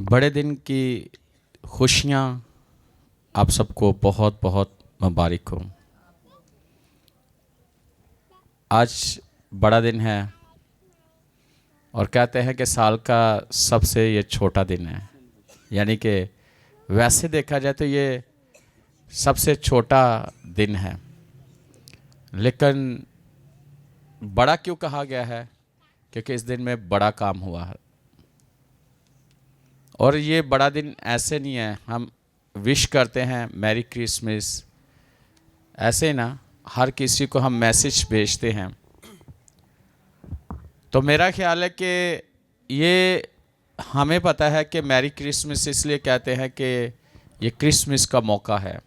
बड़े दिन की खुशियाँ आप सबको बहुत बहुत मुबारक हो। आज बड़ा दिन है और कहते हैं कि साल का सबसे ये छोटा दिन है, यानी कि वैसे देखा जाए तो ये सबसे छोटा दिन है, लेकिन बड़ा क्यों कहा गया है? क्योंकि इस दिन में बड़ा काम हुआ है। और ये बड़ा दिन ऐसे नहीं है हम विश करते हैं मैरी क्रिसमस, ऐसे ना हर किसी को हम मैसेज भेजते हैं। तो मेरा ख्याल है कि ये हमें पता है कि मैरी क्रिसमस इसलिए कहते हैं कि ये क्रिसमस का मौका है,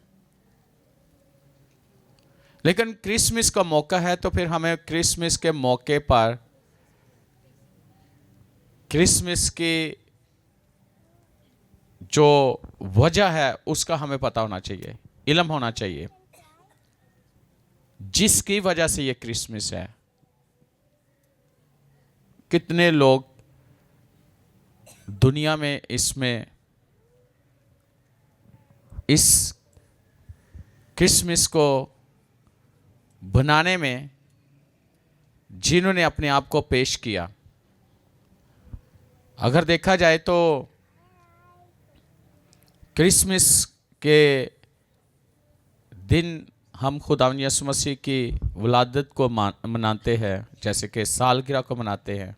लेकिन क्रिसमस का मौका है तो फिर हमें क्रिसमस के मौके पर क्रिसमस की जो वजह है उसका हमें पता होना चाहिए, इल्म होना चाहिए, जिसकी वजह से ये क्रिसमस है। कितने लोग दुनिया में इसमें इस क्रिसमस को बनाने में जिन्होंने अपने आप को पेश किया। अगर देखा जाए तो क्रिसमस के दिन हम खुदावंद यीशु मसीह की विलादत को मनाते हैं, जैसे कि सालगिरह को मनाते हैं।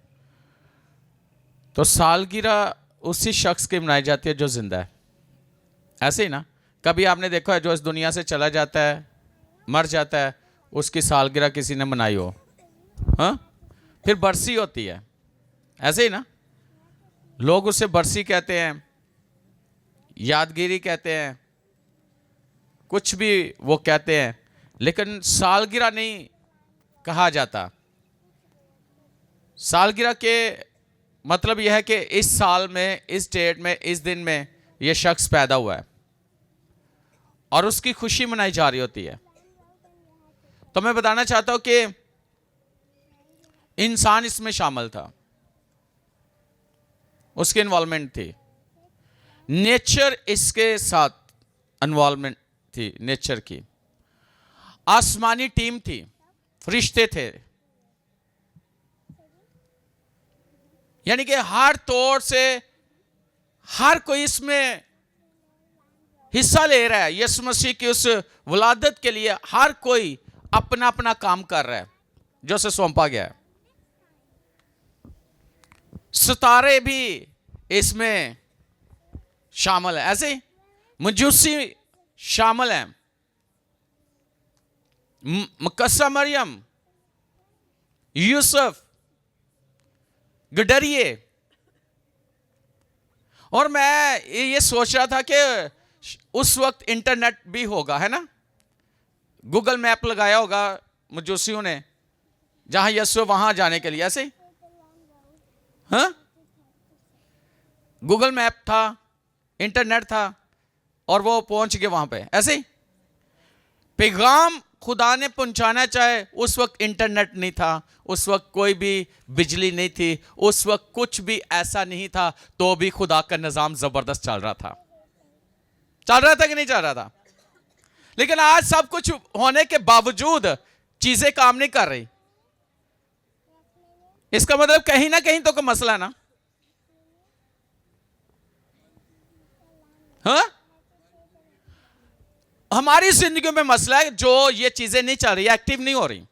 तो सालगिरह उसी शख्स की मनाई जाती है जो जिंदा है, ऐसे ही ना। कभी आपने देखा है जो इस दुनिया से चला जाता है, मर जाता है, उसकी सालगिरह किसी ने मनाई हो? हाँ, फिर बरसी होती है, ऐसे ही ना। लोग उसे बरसी कहते हैं, यादगिरी कहते हैं, कुछ भी वो कहते हैं, लेकिन सालगिरह नहीं कहा जाता। सालगिरह के मतलब यह है कि इस साल में, इस डेट में, इस दिन में यह शख्स पैदा हुआ है और उसकी खुशी मनाई जा रही होती है। तो मैं बताना चाहता हूं कि इंसान इसमें शामिल था, उसकी इन्वॉल्वमेंट थी, नेचर इसके साथ इन्वॉल्वमेंट थी, नेचर की आसमानी टीम थी, फरिश्ते थे, यानी कि हर तौर से हर कोई इसमें हिस्सा ले रहा है। यीशु मसीह की उस विलादत के लिए हर कोई अपना अपना काम कर रहा है जो उसे सौंपा गया है। सितारे भी इसमें शामिल है, ऐसे मजूसी शामिल है, मकस्सा मरियम, यूसुफ, गडरिए। और मैं ये सोच रहा था कि उस वक्त इंटरनेट भी होगा, है ना। गूगल मैप लगाया होगा मजूसियों ने, जहां यीशु वहां जाने के लिए, ऐसे। हाँ, गूगल मैप था, इंटरनेट था और वो पहुंच गए वहां पे, ऐसे ही। पैगाम खुदा ने पहुंचाना चाहे, उस वक्त इंटरनेट नहीं था, उस वक्त कोई भी बिजली नहीं थी, उस वक्त कुछ भी ऐसा नहीं था, तो भी खुदा का निजाम जबरदस्त चल रहा था। चल रहा था कि नहीं चल रहा था? लेकिन आज सब कुछ होने के बावजूद चीजें काम नहीं कर रही। इसका मतलब कहीं ना कहीं तो कोई मसला ना। हाँ, हमारी जिंदगी में मसला है, जो ये चीजें नहीं चल रही, एक्टिव नहीं हो रही।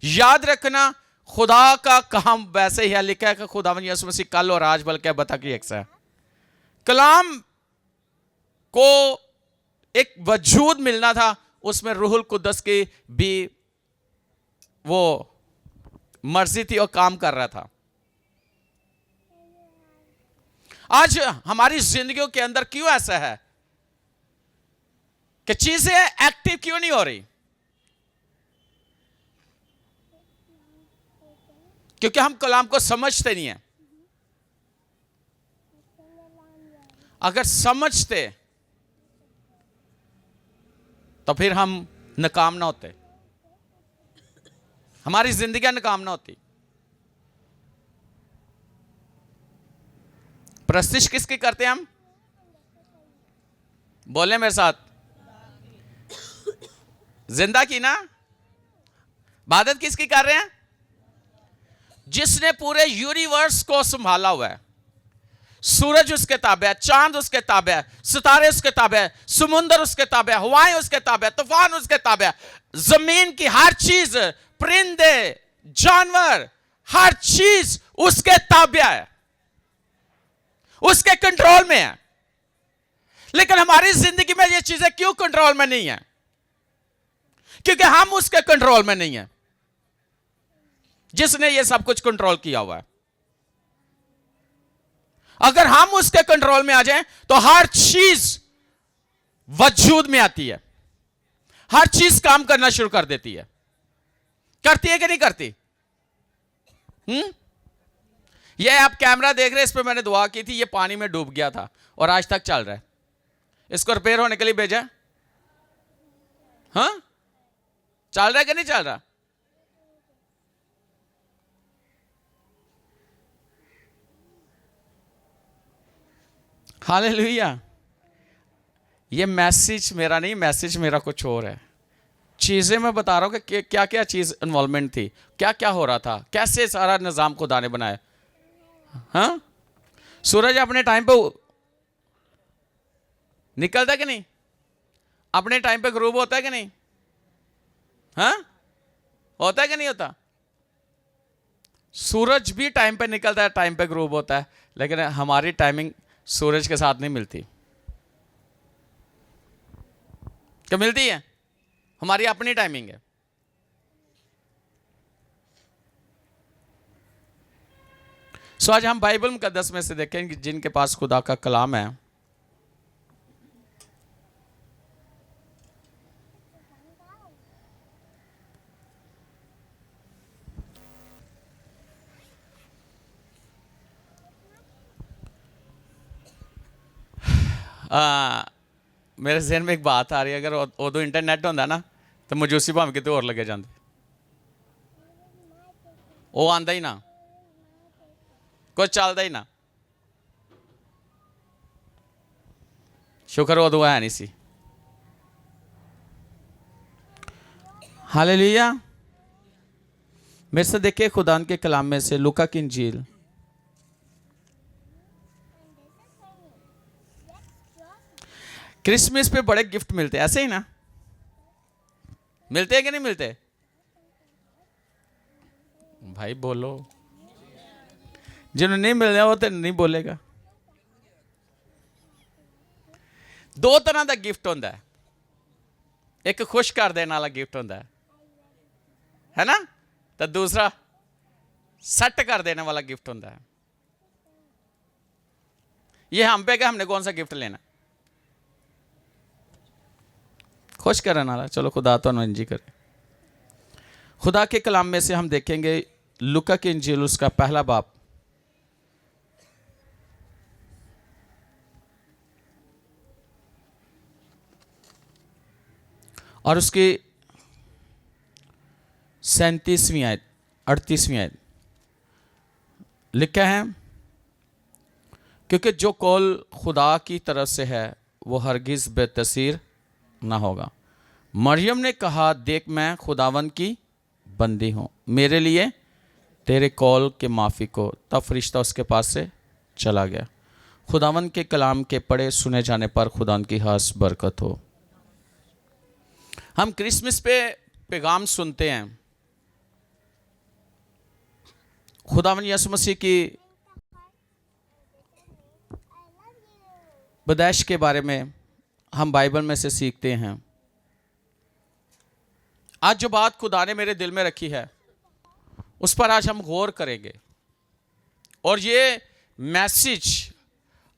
याद रखना, खुदा का काम वैसे ही है, लिखा है कि खुदावंद यीशु मसीह कल और आज बल्कि बता कि एक है। कलाम को एक वजूद मिलना था, उसमें रूहुल कुद्दस की भी वो मर्जी थी और काम कर रहा था। आज हमारी जिंदगियों के अंदर क्यों ऐसा है कि चीजें एक्टिव क्यों नहीं हो रही? क्योंकि हम कलाम को समझते नहीं है। अगर समझते तो फिर हम नाकाम ना होते, हमारी जिंदगी नाकाम ना होती। प्रस्तिश किसकी करते हैं हम? बोले मेरे साथ, जिंदा की ना। इबादत किसकी कर रहे हैं? जिसने पूरे यूनिवर्स को संभाला हुआ है। सूरज उसके ताबे है, चांद उसके ताबे है, सितारे उसके ताबे है, समुंदर उसके ताबे है, हवाएं उसके ताबे है, तूफान उसके ताबे है, जमीन की हर चीज, परिंदे, जानवर, हर चीज उसके ताबे है, उसके कंट्रोल में है। लेकिन हमारी जिंदगी में ये चीजें क्यों कंट्रोल में नहीं है? क्योंकि हम उसके कंट्रोल में नहीं है, जिसने ये सब कुछ कंट्रोल किया हुआ है। अगर हम उसके कंट्रोल में आ जाएं तो हर चीज वजूद में आती है, हर चीज काम करना शुरू कर देती है। करती है कि नहीं करती? ये आप कैमरा देख रहे हैं, इस पे मैंने दुआ की थी, ये पानी में डूब गया था और आज तक चल रहा है। इसको रिपेयर होने के लिए भेजा? हाँ, चल रहा है कि नहीं चल रहा? हालेलुया। ये मैसेज मेरा नहीं, मैसेज मेरा कुछ और है। चीजें मैं बता रहा हूं कि क्या क्या चीज इन्वॉल्वमेंट थी, क्या क्या हो रहा था, कैसे सारा निजाम खुदा ने बनाया। हाँ, सूरज अपने टाइम पे निकलता कि नहीं? अपने टाइम पे ग्रूब होता है कि नहीं? हाँ, होता है कि नहीं होता? सूरज भी टाइम पे निकलता है, टाइम पे ग्रूब होता है, लेकिन हमारी टाइमिंग सूरज के साथ नहीं मिलती। क्या मिलती है? हमारी अपनी टाइमिंग है। सो आज हम बाइबल मुकद्दस में से देखें कि जिनके पास खुदा का कलाम है, मेरे जहन में एक बात आ रही है, अगर उदो इंटरनेट होंदा ना तो मजूसी भाव कितने और लगे जाते। वो आंदा ही ना, कुछ चलता ही ना। शुक्र उदो है नहीं सी। हालेलुया। मेरे से देखिए खुदा के कलाम में से लूका की इंजील क्रिसमस पे बड़े गिफ्ट मिलते हैं, ऐसे ही ना? मिलते हैं कि नहीं मिलते? भाई बोलो। जिन्हें नहीं मिल रहा वो तो नहीं बोलेगा। दो तरह का गिफ्ट होता है, एक खुश कर देने वाला गिफ्ट होता है ना, तो दूसरा सट कर देने वाला गिफ्ट होता है। ये हम पे क्या, हमने कौन सा गिफ्ट लेना? खुश करने वाला। चलो खुदा तो इंजी करे। खुदा के कलाम में से हम देखेंगे लूका की इंजील उसका पहला बाब, और उसकी 37वीं आयत 38वीं आयत लिखा है, क्योंकि जो कौल खुदा की तरफ से है वो हरगिज बेतसीर ना होगा। मरियम ने कहा, देख मैं खुदावन की बंदी हूँ, मेरे लिए तेरे कौल के माफ़ी को। तब फरिश्ता उसके पास से चला गया। खुदावन के कलाम के पढ़े सुने जाने पर खुदावन की खास बरकत हो। हम क्रिसमस पे पैगाम सुनते हैं, खुदावन यसु मसीह की पैदाइश के बारे में हम बाइबल में से सीखते हैं। आज जो बात खुदा ने मेरे दिल में रखी है उस पर आज हम गौर करेंगे, और ये मैसेज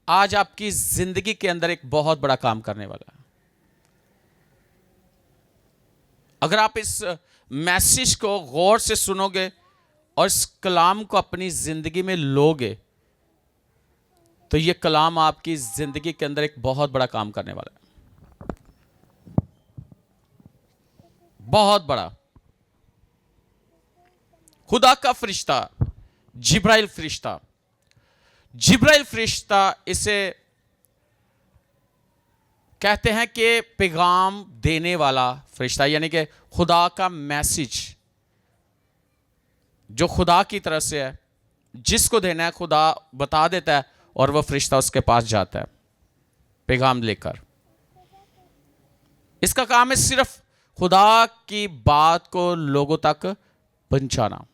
आज आपकी जिंदगी के अंदर एक बहुत बड़ा काम करने वाला है। अगर आप इस मैसेज को गौर से सुनोगे और इस कलाम को अपनी जिंदगी में लोगे तो ये कलाम आपकी जिंदगी के अंदर एक बहुत बड़ा काम करने वाला है, बहुत बड़ा। खुदा का फरिश्ता जिब्राइल फरिश्ता जिब्राइल फरिश्ता इसे कहते हैं कि पैगाम देने वाला फरिश्ता, यानी कि खुदा का मैसेज जो खुदा की तरफ से है, जिसको देना है खुदा बता देता है और वह फरिश्ता उसके पास जाता है पैगाम लेकर। इसका काम है सिर्फ खुदा की बात को लोगों तक पहुंचाना।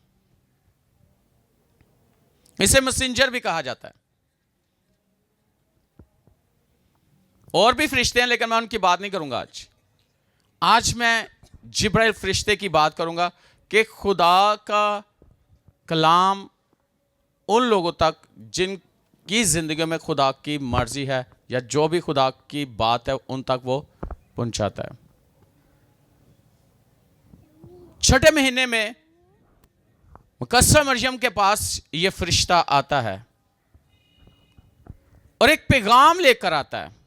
इसे मैसेंजर भी कहा जाता है। और भी फरिश्ते हैं लेकिन मैं उनकी बात नहीं करूंगा आज मैं जिब्राइल फरिश्ते की बात करूंगा कि खुदा का कलाम उन लोगों तक जिनकी जिंदगी में खुदा की मर्जी है या जो भी खुदा की बात है उन तक वो पहुंचाता है। छठे महीने में मुकद्दस मरियम के पास यह फरिश्ता आता है और एक पैगाम लेकर आता है।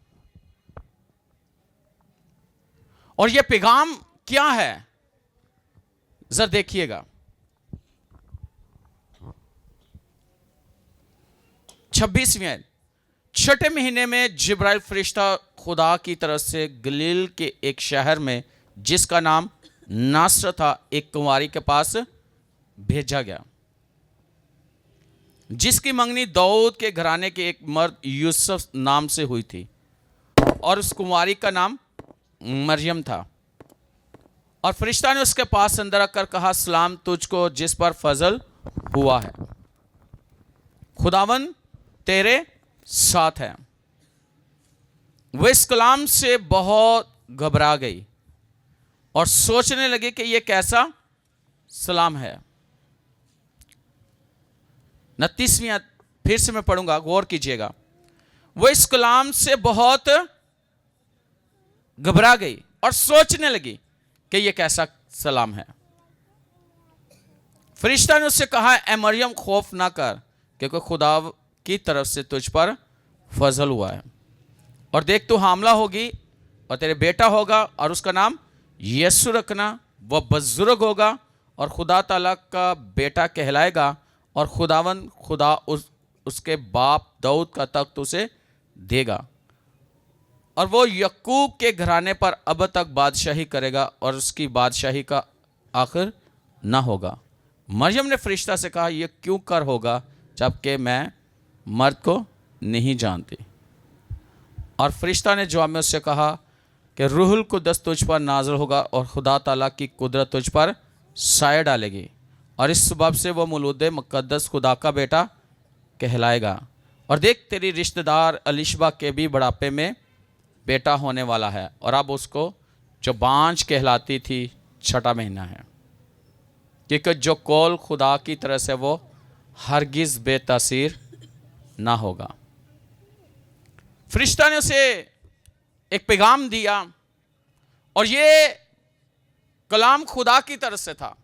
और यह पैगाम क्या है जरा देखिएगा। 26वीं आयत, छठे महीने में जिब्राइल फरिश्ता खुदा की तरफ से गलील के एक शहर में जिसका नाम नासर था एक कुंवारी के पास भेजा गया, जिसकी मंगनी दाऊद के घराने के एक मर्द यूसुफ नाम से हुई थी और उस कुंवारी का नाम मरियम था। और फरिश्ता ने उसके पास अंदर आकर कहा, सलाम तुझको जिस पर फजल हुआ है, खुदावन तेरे साथ है। वह इस कलाम से बहुत घबरा गई और सोचने लगी कि यह कैसा सलाम है। 29वीं फिर से मैं पढ़ूंगा, गौर कीजिएगा। वह इस कलाम से बहुत घबरा गई और सोचने लगी कि यह कैसा सलाम है। फरिश्ता ने उससे कहा, ए मरियम खौफ ना कर, क्योंकि खुदा की तरफ से तुझ पर फजल हुआ है। और देख तू हामला होगी और तेरे बेटा होगा और उसका नाम यीशु रखना। वह बुजुर्ग होगा और खुदा ताला का बेटा कहलाएगा और खुदावन खुदा उसके बाप दाऊद का तख्त उसे देगा और वो यकूब के घराने पर अब तक बादशाही करेगा और उसकी बादशाही का आखिर ना होगा। मरियम ने फरिश्ता से कहा, यह क्यों कर होगा जबकि मैं मर्द को नहीं जानती। और फरिश्ता ने जवाब में उससे कहा कि रूहुल कुद्दस तुझ पर नाज़िल होगा और खुदा ताला की कुदरत तुझ पर साया डालेगी और इस सबब से वह मौलूद मुक़द्दस खुदा का बेटा कहलाएगा। और देख तेरी रिश्तेदार अलिशबा के भी बुढ़ापे में बेटा होने वाला है और अब उसको जो बांझ कहलाती थी छठा महीना है, क्योंकि जो कौल खुदा की तरह से वो हरगिज़ बेतासीर ना होगा। फरिश्ता ने उसे एक पैगाम दिया और ये कलाम खुदा की तरफ से था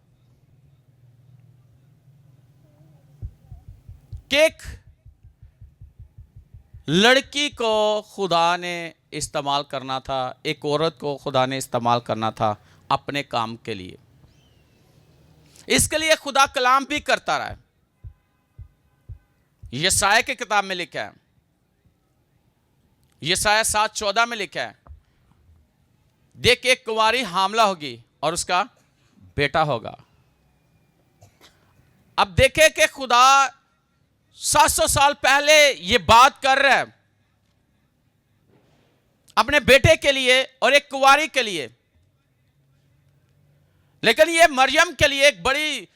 कि एक लड़की को खुदा ने इस्तेमाल करना था, एक औरत को खुदा ने इस्तेमाल करना था अपने काम के लिए। इसके लिए खुदा कलाम भी करता रहा है। यशायाह की किताब में लिखा है, यशायाह 7:14 में लिखा है, देख एक कुंवारी हामला होगी और उसका बेटा होगा। अब देखे कि खुदा 700 साल पहले ये बात कर रहा है अपने बेटे के लिए और एक कुंवारी के लिए, लेकिन ये मरियम के लिए एक बड़ी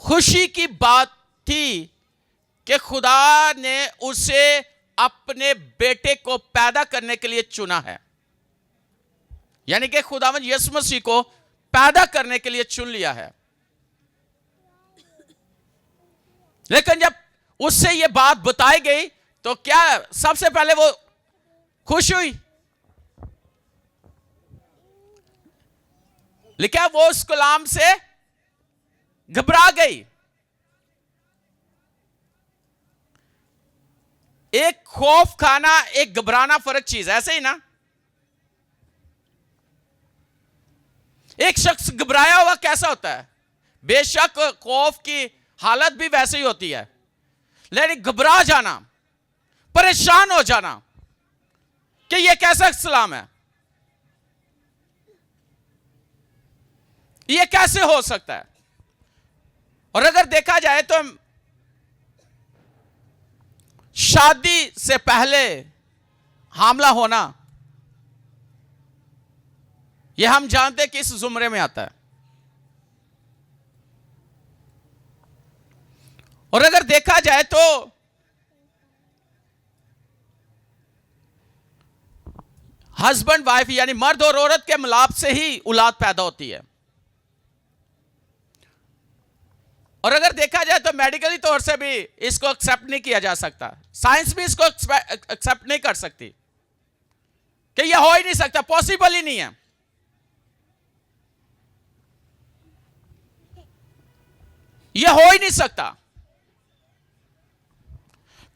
खुशी की बात थी कि खुदा ने उसे अपने बेटे को पैदा करने के लिए चुना है, यानी कि खुदावंद यीशु मसीह को पैदा करने के लिए चुन लिया है। लेकिन जब उससे यह बात बताई गई तो क्या सबसे पहले वो खुश हुई? लिखा वो उस कलाम से घबरा गई। एक खौफ खाना, एक घबराना फर्क चीज है, ऐसे ही ना। एक शख्स घबराया हुआ कैसा होता है? बेशक खौफ की हालत भी वैसे ही होती है, लेकिन घबरा जाना परेशान हो जाना कि यह कैसा इस्लाम है, यह कैसे हो सकता है। और अगर देखा जाए तो शादी से पहले हामला होना, यह हम जानते हैं कि इस जुमरे में आता है। और अगर देखा जाए तो हस्बैंड वाइफ यानी मर्द और औरत के मिलाप से ही औलाद पैदा होती है। और अगर देखा जाए तो मेडिकली तौर से भी इसको एक्सेप्ट नहीं किया जा सकता, साइंस भी इसको एक्सेप्ट नहीं कर सकती कि यह हो ही नहीं सकता, पॉसिबल ही नहीं है। यह हो ही नहीं सकता।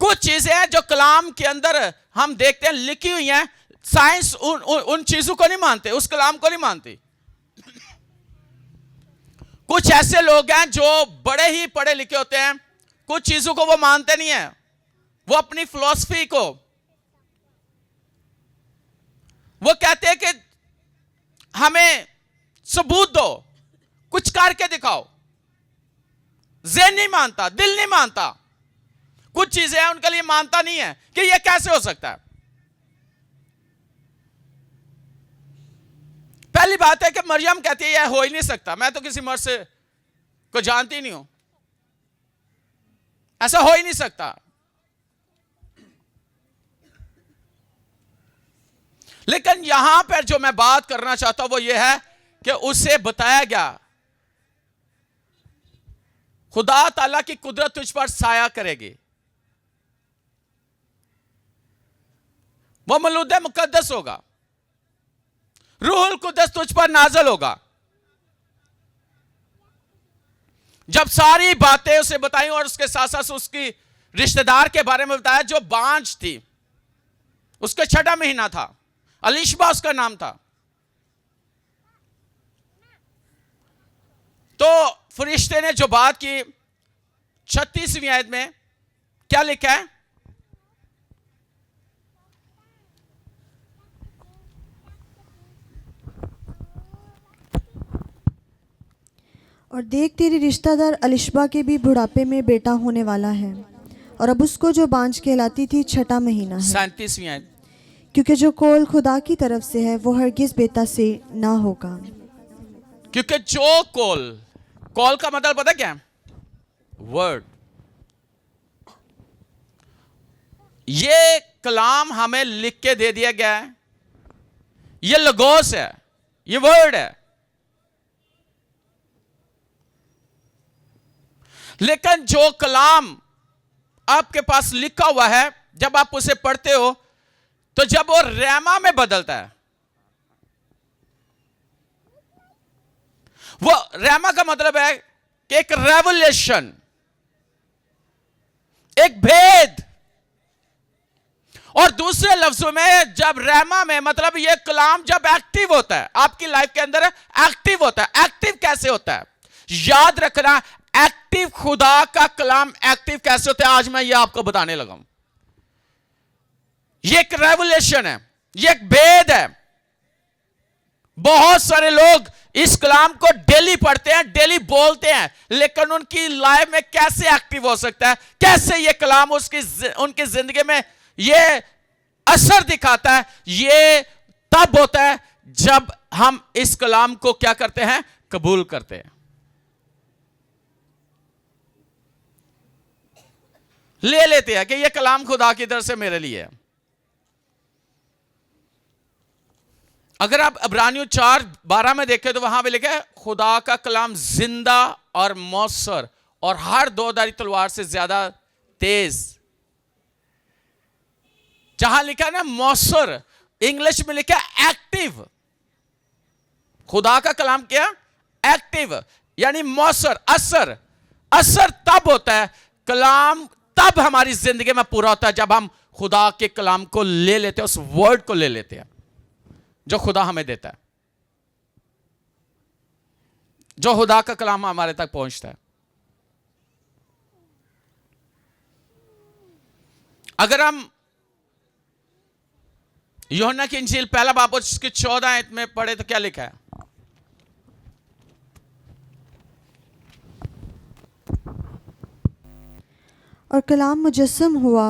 कुछ चीजें हैं जो कलाम के अंदर हम देखते हैं लिखी हुई हैं, साइंस उन चीजों को नहीं मानते, उस कलाम को नहीं मानती। कुछ ऐसे लोग हैं जो बड़े ही पढ़े लिखे होते हैं, कुछ चीजों को वो मानते नहीं है, वो अपनी फिलॉसफी को वो कहते हैं कि हमें सबूत दो, कुछ करके दिखाओ। ज़हन नहीं मानता, दिल नहीं मानता। कुछ चीजें हैं उनके लिए मानता नहीं है कि यह कैसे हो सकता है। पहली बात है कि मरियम कहती है यह हो ही नहीं सकता, मैं तो किसी मर्द से को जानती नहीं हूं, ऐसा हो ही नहीं सकता। लेकिन यहां पर जो मैं बात करना चाहता हूं वो यह है कि उसे बताया गया खुदा ताला की कुदरत तुझ पर साया करेगी, वो मौलूद मुकद्दस होगा, रूहुल कुद्दस तुझ पर नाज़िल होगा। जब सारी बातें उसे बताई और उसके साथ साथ उसकी रिश्तेदार के बारे में बताया जो बांझ थी, उसका 6वां महीना था, अलिशबा उसका नाम था। तो फरिश्ते ने जो बात की 36वीं आयत में क्या लिखा है? और देख, तेरी रिश्तेदार अलिशबा के भी बुढ़ापे में बेटा होने वाला है, और अब उसको जो बांझ कहलाती थी 6वां महीना है। 37वीं आयत। क्योंकि जो कौल खुदा की तरफ से है वो हरगिज बेटा से ना होगा। क्योंकि जो कॉल का मतलब पता क्या है? वर्ड। ये कलाम हमें लिख के दे दिया गया है, ये लगोस है, ये वर्ड है। लेकिन जो कलाम आपके पास लिखा हुआ है, जब आप उसे पढ़ते हो तो जब वो रेमा में बदलता है, वो रेमा का मतलब है कि एक रेवलेशन, एक भेद। और दूसरे लफ्जों में जब रेमा में मतलब ये कलाम जब एक्टिव होता है, आपकी लाइफ के अंदर एक्टिव होता है। एक्टिव कैसे होता है? याद रखना, एक्टिव खुदा का कलाम एक्टिव कैसे होता है, आज मैं ये आपको बताने लगा हूं। ये एक रेवलेशन है, ये एक भेद है। बहुत सारे लोग इस कलाम को डेली पढ़ते हैं, डेली बोलते हैं, लेकिन उनकी लाइफ में कैसे एक्टिव हो सकता है, कैसे ये कलाम उनकी जिंदगी में ये असर दिखाता है? ये तब होता है जब हम इस कलाम को क्या करते हैं? कबूल करते हैं, ले लेते हैं कि ये कलाम खुदा की तरफ से मेरे लिए है। अगर आप इब्रानियों 4:12 में देखें तो वहां पे लिखा है खुदा का कलाम जिंदा और मौसर और हर दो-धारी तलवार से ज्यादा तेज। जहां लिखा है ना मौसर, इंग्लिश में लिखा है एक्टिव। खुदा का कलाम क्या? एक्टिव, यानी मौसर, असर। असर तब होता है, कलाम तब हमारी जिंदगी में पूरा होता है जब हम खुदा के कलाम को ले लेते हैं, उस वर्ड को ले लेते हैं जो खुदा हमें देता है, जो खुदा का कलाम हमारे तक पहुंचता है। अगर हम यूहन्ना की इंजील पहला बाब और उसकी 14 आयत में पढ़े तो क्या लिखा है? और कलाम मुजस्सम हुआ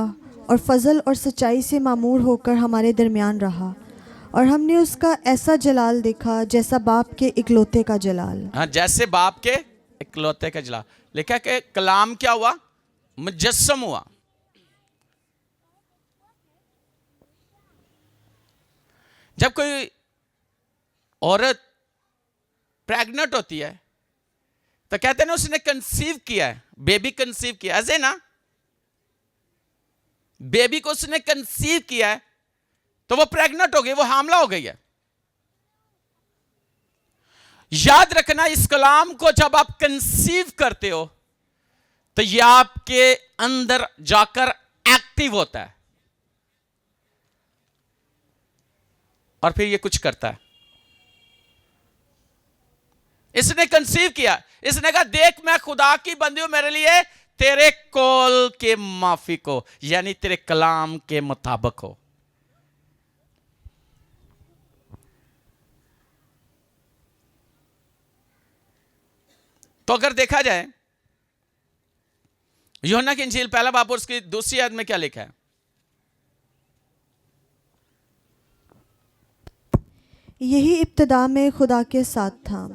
और फजल और सच्चाई से मामूर होकर हमारे दरमियान रहा, और हमने उसका ऐसा जलाल देखा जैसा बाप के इकलौते का जलाल। हाँ, जैसे बाप के इकलौते का जलाल। लिखा कि कलाम क्या हुआ? मुजस्सम हुआ। जब कोई औरत प्रेग्नेंट होती है तो कहते हैं ना उसने कंसीव किया है, बेबी कंसीव किया, ऐसे ना बेबी को उसने कंसीव किया है तो वो प्रेग्नेंट हो गई, वो हामला हो गई है। याद रखना, इस कलाम को जब आप कंसीव करते हो तो ये आपके अंदर जाकर एक्टिव होता है और फिर ये कुछ करता है। इसने कंसीव किया, इसने कहा देख मैं खुदा की बंदी हूं, मेरे लिए तेरे कौल के माफिक हो, यानी तेरे कलाम के मुताबिक हो। तो अगर देखा जाए यूहन्ना की इंजील पहला बाब और उसकी दूसरी आयत में क्या लिखा है? यही इब्तिदा में खुदा के साथ था,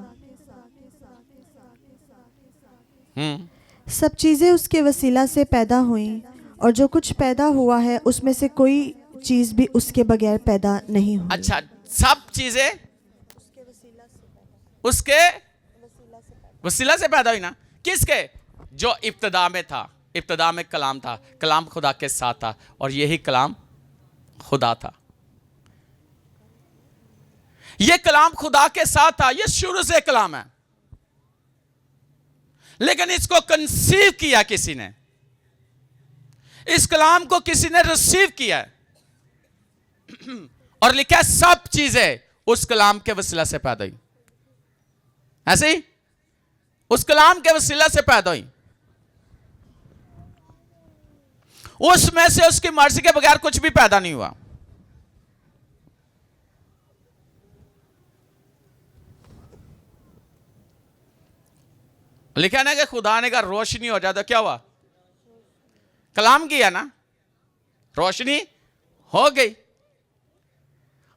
सब चीज़ें उसके वसीला से पैदा हुईं, और जो कुछ पैदा हुआ है उसमें से कोई चीज़ भी उसके बगैर पैदा नहीं हुई। अच्छा, सब चीजें उसके वसीला से पैदा हुई ना? किसके? जो इब्तिदा में था। इब्तिदा में कलाम था, कलाम खुदा के साथ था और यही कलाम खुदा था। यह कलाम खुदा के साथ था, यह शुरू से कलाम है, लेकिन इसको कंसीव किया किसी ने, इस कलाम को किसी ने रिसीव किया है और लिखा है सब चीजें उस कलाम के वसीला से पैदा हुई। ऐसे ही उस कलाम के वसीला से पैदा हुई, उसमें से उसकी मर्जी के बगैर कुछ भी पैदा नहीं हुआ। लिखा है ना कि खुदा ने कहा रोशनी हो जाए, तो क्या हुआ? कलाम किया ना, रोशनी हो गई।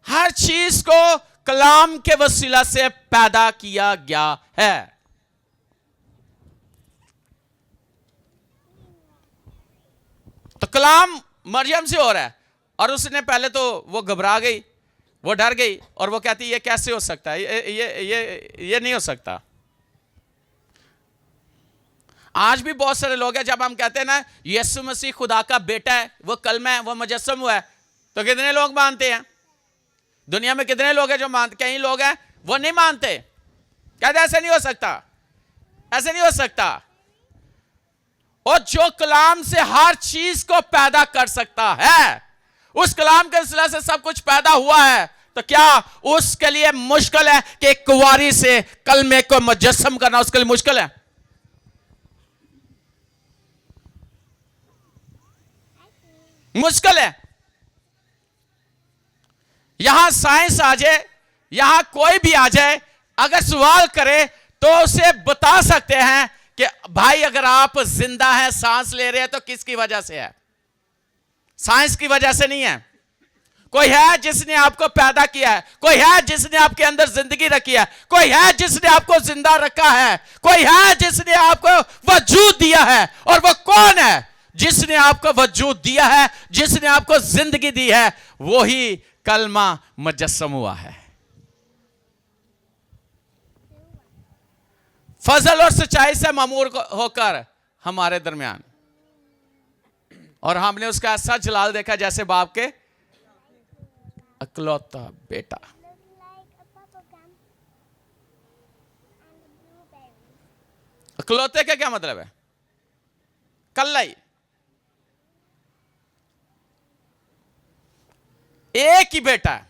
हर चीज को कलाम के वसीला से पैदा किया गया है। तो कलाम मरियम से हो रहा है और उसने पहले तो वो घबरा गई, वो डर गई और वो कहती ये कैसे हो सकता है, ये नहीं हो सकता। आज भी बहुत सारे लोग हैं, जब हम कहते हैं ना यीशु मसीह खुदा का बेटा है, वो कलमा है, वो मुजस्सम हुआ है, तो कितने लोग मानते हैं? दुनिया में कितने लोग हैं जो मानते? कई लोग हैं वो नहीं मानते, कहते ऐसे नहीं हो सकता, ऐसे नहीं हो सकता। और जो कलाम से हर चीज को पैदा कर सकता है, उस कलाम के वसीला से सब कुछ पैदा हुआ है, तो क्या उसके लिए मुश्किल है कि एक कुंवारी से कलमे को मुजस्सम करना उसके लिए मुश्किल है? मुश्किल है। यहां साइंस आ जाए, यहां कोई भी आ जाए, अगर सवाल करे तो उसे बता सकते हैं कि भाई अगर आप जिंदा हैं, सांस ले रहे हैं, तो किसकी वजह से है? साइंस की वजह से नहीं है। कोई है जिसने आपको पैदा किया है, कोई है जिसने आपके अंदर जिंदगी रखी है, कोई है जिसने आपको जिंदा रखा है, कोई है जिसने आपको वजूद दिया है। और वो कौन है? जिसने आपको वजूद दिया है, जिसने आपको जिंदगी दी है, वही कलमा मुजस्सम हुआ है। फजल और सच्चाई से मामूर होकर हमारे दरमियान, और हमने उसका ऐसा जलाल देखा जैसे बाप के इकलौता बेटा। इकलौते का क्या मतलब है? कल्ला ही, एक ही बेटा है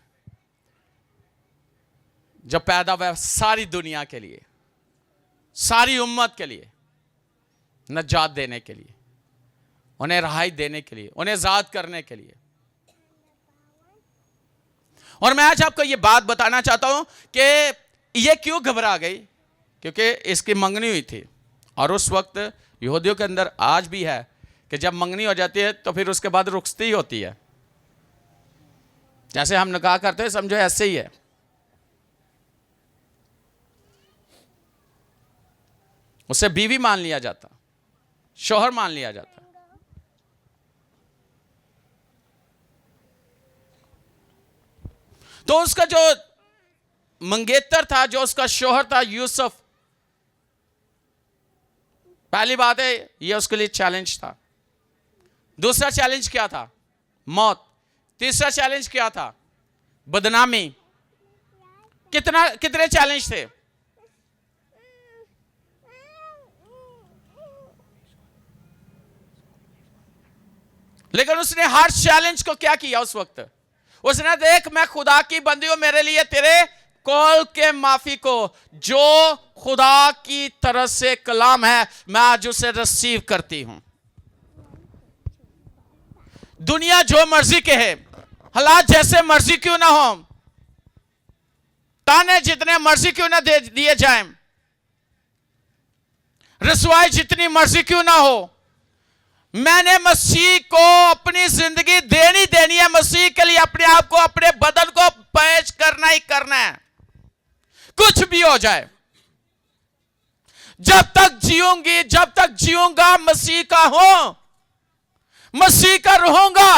जो पैदा हुआ सारी दुनिया के लिए, सारी उम्मत के लिए, नजात देने के लिए, उन्हें रहाई देने के लिए, उन्हें आजाद करने के लिए। और मैं आज आपको ये बात बताना चाहता हूं कि ये क्यों घबरा गई, क्योंकि इसकी मंगनी हुई थी। और उस वक्त यहूदियों के अंदर आज भी है कि जब मंगनी हो जाती है तो फिर उसके बाद रुखसती होती है। जैसे हम निकाह करते हैं, समझो ऐसे ही है। उसे बीवी मान लिया जाता, शौहर मान लिया जाता। तो उसका जो मंगेतर था, जो उसका शौहर था यूसुफ, पहली बात है ये उसके लिए चैलेंज था। दूसरा चैलेंज क्या था? मौत। तीसरा चैलेंज क्या था? बदनामी। कितने चैलेंज थे? लेकिन उसने हर चैलेंज को क्या किया? उस वक्त उसने, देख मैं खुदा की बंदी हूं, मेरे लिए तेरे कौल के माफी को, जो खुदा की तरफ से कलाम है, मैं आज उसे रिसीव करती हूं। दुनिया जो मर्जी के है, हालात जैसे मर्जी क्यों ना हो, ताने जितने मर्जी क्यों ना दे दिए जाएं, रसवाई जितनी मर्जी क्यों ना हो, मैंने मसीह को अपनी जिंदगी देनी है। मसीह के लिए अपने आप को, अपने बदन को पेश करना ही करना है, कुछ भी हो जाए। जब तक जीऊंगी, जब तक जीऊंगा मसीह का हूं, मसीह का रहूंगा।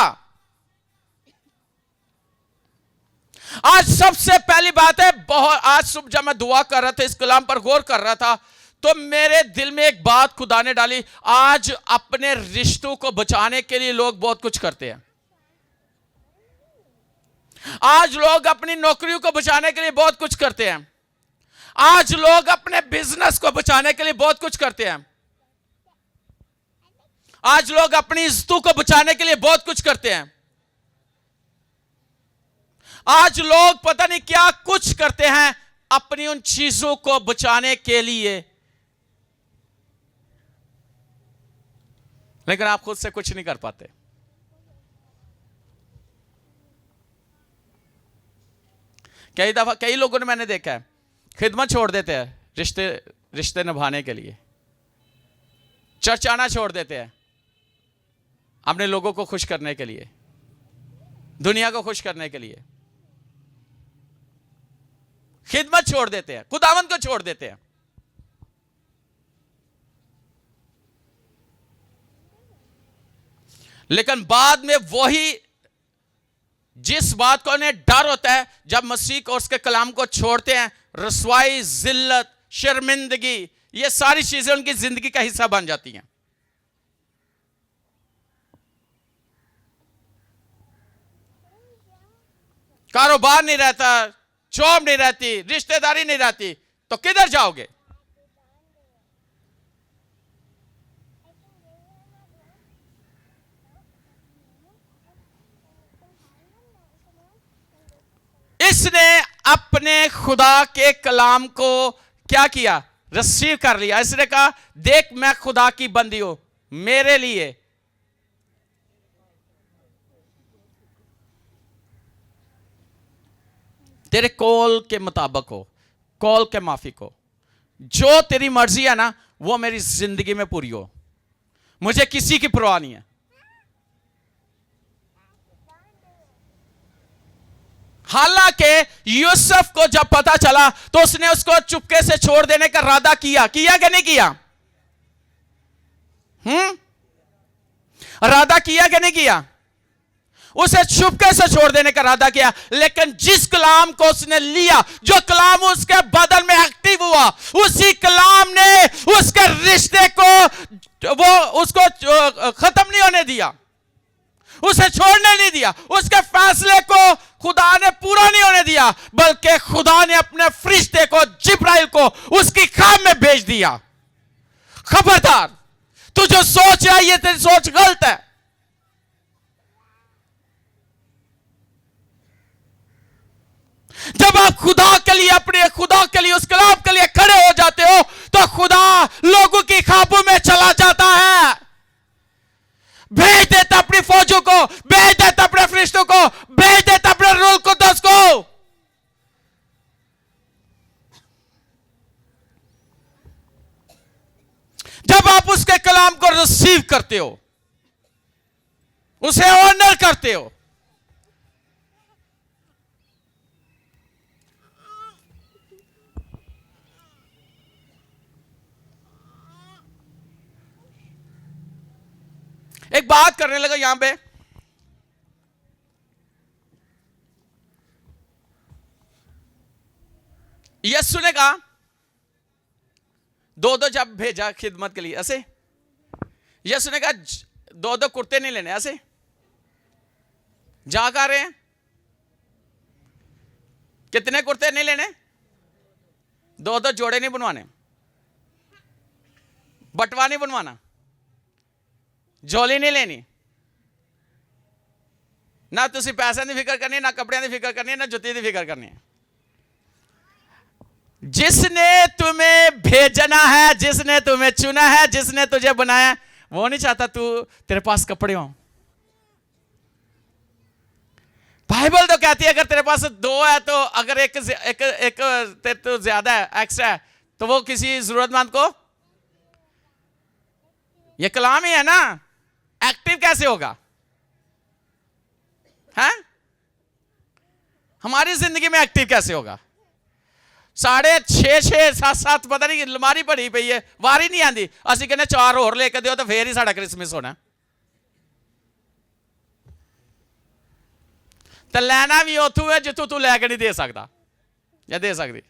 आज सबसे पहली बात है, बहुत आज सुबह जब मैं दुआ कर रहा था, इस कलाम पर गौर कर रहा था, तो मेरे दिल में एक बात खुदा ने डाली। आज अपने रिश्तों को बचाने के लिए लोग बहुत कुछ करते हैं। आज लोग अपनी नौकरियों को बचाने के लिए बहुत कुछ करते हैं। आज लोग अपने बिजनेस को बचाने के लिए बहुत कुछ करते हैं। आज लोग अपनी इज्जतों को बचाने के लिए बहुत कुछ करते हैं। आज लोग पता नहीं क्या कुछ करते हैं अपनी उन चीजों को बचाने के लिए, लेकिन आप खुद से कुछ नहीं कर पाते। कई दफा कई लोगों ने मैंने देखा है, खिदमत छोड़ देते हैं रिश्ते निभाने के लिए, चर्च आना छोड़ देते हैं अपने लोगों को खुश करने के लिए, दुनिया को खुश करने के लिए, खिदमत छोड़ देते हैं, खुदावंद को छोड़ देते हैं। लेकिन बाद में वही जिस बात को उन्हें डर होता है, जब मसीह को उसके कलाम को छोड़ते हैं, रसवाई, जिल्लत, शर्मिंदगी, ये सारी चीजें उनकी जिंदगी का हिस्सा बन जाती हैं। कारोबार नहीं रहता, जॉब नहीं रहती, रिश्तेदारी नहीं रहती, तो किधर जाओगे? इसने अपने खुदा के कलाम को क्या किया? रिसीव कर लिया। इसने कहा, देख मैं खुदा की बंदी हूं, मेरे लिए तेरे कॉल के मुताबिक हो, कॉल के माफिक हो, जो तेरी मर्जी है ना वो मेरी जिंदगी में पूरी हो, मुझे किसी की परवाह नहीं है। हालांकि यूसुफ को जब पता चला तो उसने उसको चुपके से छोड़ देने का इरादा किया कि नहीं किया? इरादा किया कि नहीं किया? उसे चुपके से छोड़ देने का इरादा किया। लेकिन जिस कलाम को उसने लिया, जो कलाम उसके बदन में एक्टिव हुआ, उसी कलाम ने उसके रिश्ते को उसको खत्म नहीं होने दिया, उसे छोड़ने नहीं दिया, उसके फैसले को खुदा ने पूरा नहीं होने दिया, बल्कि खुदा ने अपने फरिश्ते को, जिब्राइल को उसकी खाम में भेज दिया। खबरदार, तू जो सोच रहा है ये तेरी सोच गलत है। जब आप खुदा के लिए, अपने खुदा के लिए, उस कलाम के लिए खड़े हो जाते हो, तो खुदा लोगों की खाबों में चला जाता है, भेज देता अपनी फौजों को, भेज देता अपने फरिश्तों को, भेज देता अपने रूह कुद्दस को। जब आप उसके कलाम को रिसीव करते हो, उसे ऑनर करते हो, एक बात करने लगा यहां पे, यीशु ने कहा दो दो जब भेजा खिदमत के लिए ऐसे, यीशु ने कहा दो दो कुर्ते नहीं लेने ऐसे, जा कर रहे हैं कितने कुर्ते नहीं लेने, दो दो जोड़े नहीं बनवाने, बटवा नहीं बनवाना, झोली नहीं लेनी, ना तुसी पैसे की फिक्र करनी, ना कपड़े की फिक्र करनी, ना जुत्ती की फिक्र करनी है। जिसने तुम्हें भेजना है, जिसने तुम्हें चुना है, जिसने तुझे बनाया, वो नहीं चाहता तेरे पास कपड़े हो। बाइबल तो कहती है अगर तेरे पास दो है तो अगर एक तेरे तो ज्यादा है, एक्स्ट्रा है, तो वो किसी जरूरतमंद को, ये कलाम ही है ना, एक्टिव कैसे होगा? हैं? हमारी जिंदगी में एक्टिव कैसे होगा? 6.5 7 पता नहीं अलमारी पड़ी पई है, वारी नहीं आती, असं कहने 4 होर लेके दो तो फिर ही साडा क्रिसमस होना। तो लेना भी उथू है जितों तू लैके नहीं दे सकता या दे सकती।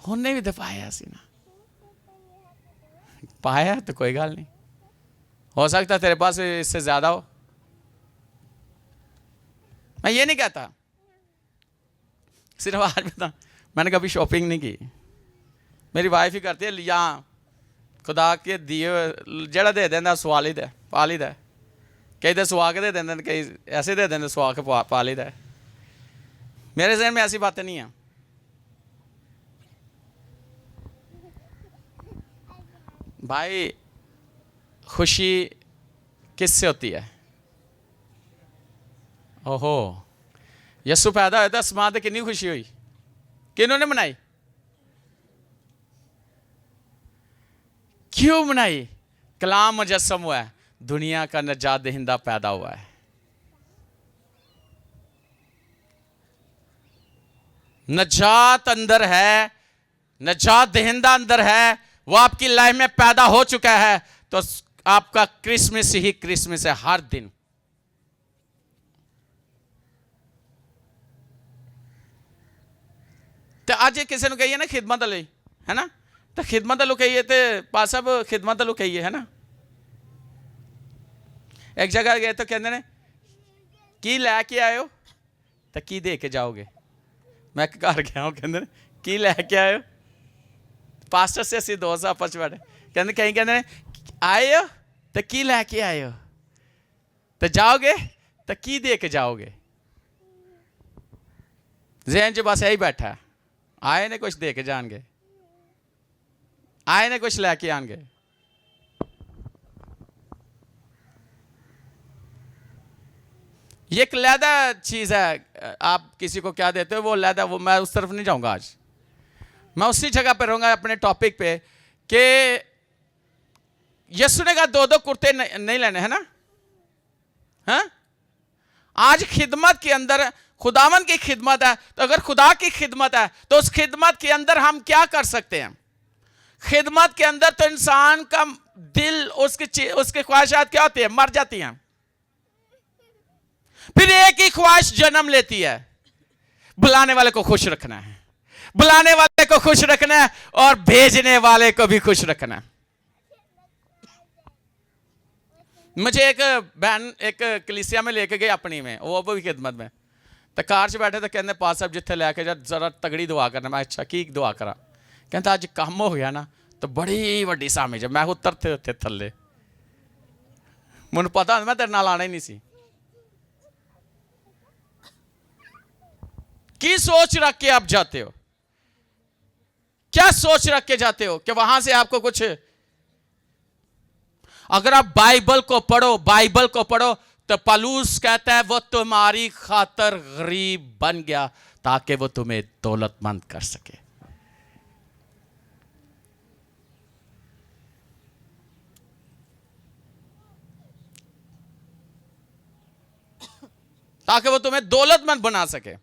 उन्हें भी तो पाया सी ना, पाया तो कोई गल नहीं, हो सकता तेरे पास इससे ज्यादा हो, मैं ये नहीं कहता, सिर्फ आज बता, मैंने कभी शॉपिंग नहीं की, मेरी वाइफ ही करती है, यहाँ खुदा के दिए जड़ा दे देंदा सवाल ही दे पा ली है, कई तो सुहा के दे देंगे, कई ऐसे दे देंगे सुहा के पा ली है। मेरे जहन में ऐसी बातें नहीं है। भाई खुशी किससे होती है? ओहो, यस्सु पैदा होया था समां ते कितनी खुशी हुई, किन्होंने मनाई, क्यों मनाई? कलाम मुजस्सम हुआ है, दुनिया का नजात दहिंदा पैदा हुआ है। नजात अंदर है, नजात दहिंदा अंदर है, वो आपकी लाइफ में पैदा हो चुका है, तो आपका क्रिसमस ही क्रिसमस है हर दिन। तो आज किसी ने कही है ना खिदमत ली है ना, तो खिदमत लो कही है, तो पास साहब खिदमत लो कही है ना। एक जगह गए तो कहते ने की लैके आए हो, तो की दे के जाओगे। मैं घर गया हूँ, कहते की लैके आए हो, पास्टर से असं दोस्त आपस बैठे, कहते कहीं कहते आए हो तो की लैके आए हो, तो जाओगे तो की दे के जाओगे। जहन च बस यही बैठा है, आए ने कुछ दे के जाएंगे, आए ने कुछ लैके आएंगे। ये एक लैदा चीज है, आप किसी को क्या देते हो वो लैदा, वो मैं उस तरफ नहीं जाऊंगा आज, मैं उसी जगह पर रहूंगा अपने टॉपिक पे कि यीशु ने कहा दो दो कुर्ते नहीं लेने, है ना। हाँ, आज खिदमत के अंदर खुदावन की खिदमत है, तो अगर खुदा की खिदमत है तो उस खिदमत के अंदर हम क्या कर सकते हैं? खिदमत के अंदर तो इंसान का दिल, उसकी ख्वाहिशात क्या होती है? मर जाती हैं। फिर एक ही ख्वाहिश जन्म लेती है, बुलाने वाले को खुश रखना है, बुलाने वाले को खुश रखना है और भेजने वाले को भी खुश रखना है। मुझे एक बहन एक कलीसिया में लेके गई अपनी में, वो भी खिदमत में, तो कार से बैठे तो कहते पास साहब जिथे लैके जा जरा तगड़ी दुआ करना। मैं अच्छा की दुआ करा? कहता अज काम हो गया ना तो बड़ी वड्डी सामी जब मैं उतरते उत्थे थले, मैनूं पता मैं तेरे नाल आना ही नहीं सी। की सोच रख के आप जाते हो? क्या सोच रख के जाते हो कि वहां से आपको कुछ? अगर आप बाइबल को पढ़ो, बाइबल को पढ़ो तो पलूस कहता है वो तुम्हारी खातर गरीब बन गया ताकि वो तुम्हें दौलतमंद कर सके। ताकि वो तुम्हें दौलतमंद बना सके।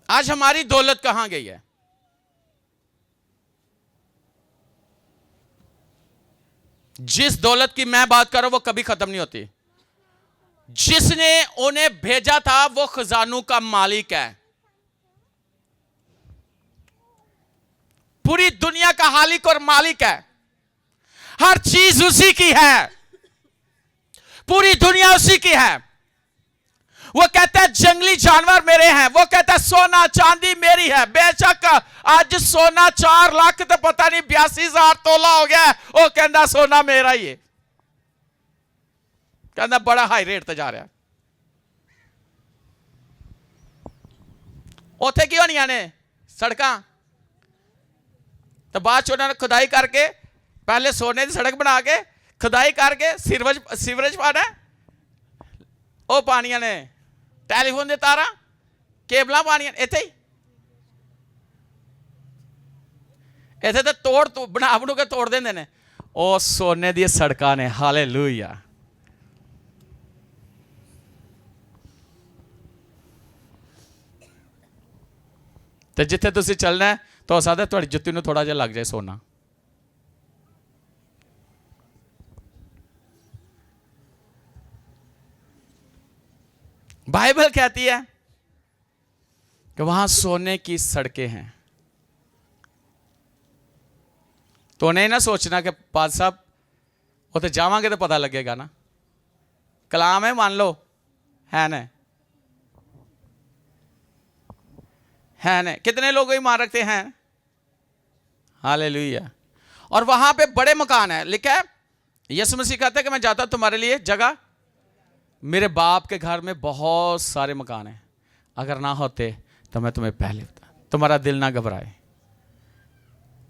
आज हमारी दौलत कहां गई है? जिस दौलत की मैं बात कर रहा हूं वो कभी खत्म नहीं होती। जिसने उन्हें भेजा था वो खजानों का मालिक है, पूरी दुनिया का हालिक और मालिक है। हर चीज उसी की है, पूरी दुनिया उसी की है। वो कहता है जंगली जानवर मेरे हैं, वो कहता है सोना चांदी मेरी है। बेशक आज सोना 4 लाख तो पता नहीं 82,000 तोला हो गया। वो कहता सोना मेरा ही है, कहता बड़ा हाई रेट ते जा रहा। उथे की होनियां ने सड़कां, तो बाद च उन्होंने खुदाई करके पहले सोने की सड़क बना के खुदाई करके सीवरेज पाना, वो पानियां ने टेलीफोन दे तारा केबल पानियां इत्थे ही। इत्थे तो तोड़ बना बनू के तोड़ देंदे ने। ओ सोने दी सड़कां ने। हालेलुया। तो जिथे तुसी चलना है तो हो सकदा तुहाडी जुत्ती नूं थोड़ा जिहा लग जाए सोना। बाइबल कहती है कि वहां सोने की सड़कें हैं। तो नहीं ना सोचना कि पाद साहब उते जावांगे तो पता लगेगा ना। कलाम है, मान लो है ना, है ना। कितने लोग ईमान रखते हैं? हालेलुया। और वहां पे बड़े मकान है, लिखा है यीशु मसीह कहता है कि मैं जाता हूं तुम्हारे लिए जगह। मेरे बाप के घर में बहुत सारे मकान हैं, अगर ना होते तो मैं तुम्हें पहले बता। तुम्हारा दिल ना घबराए।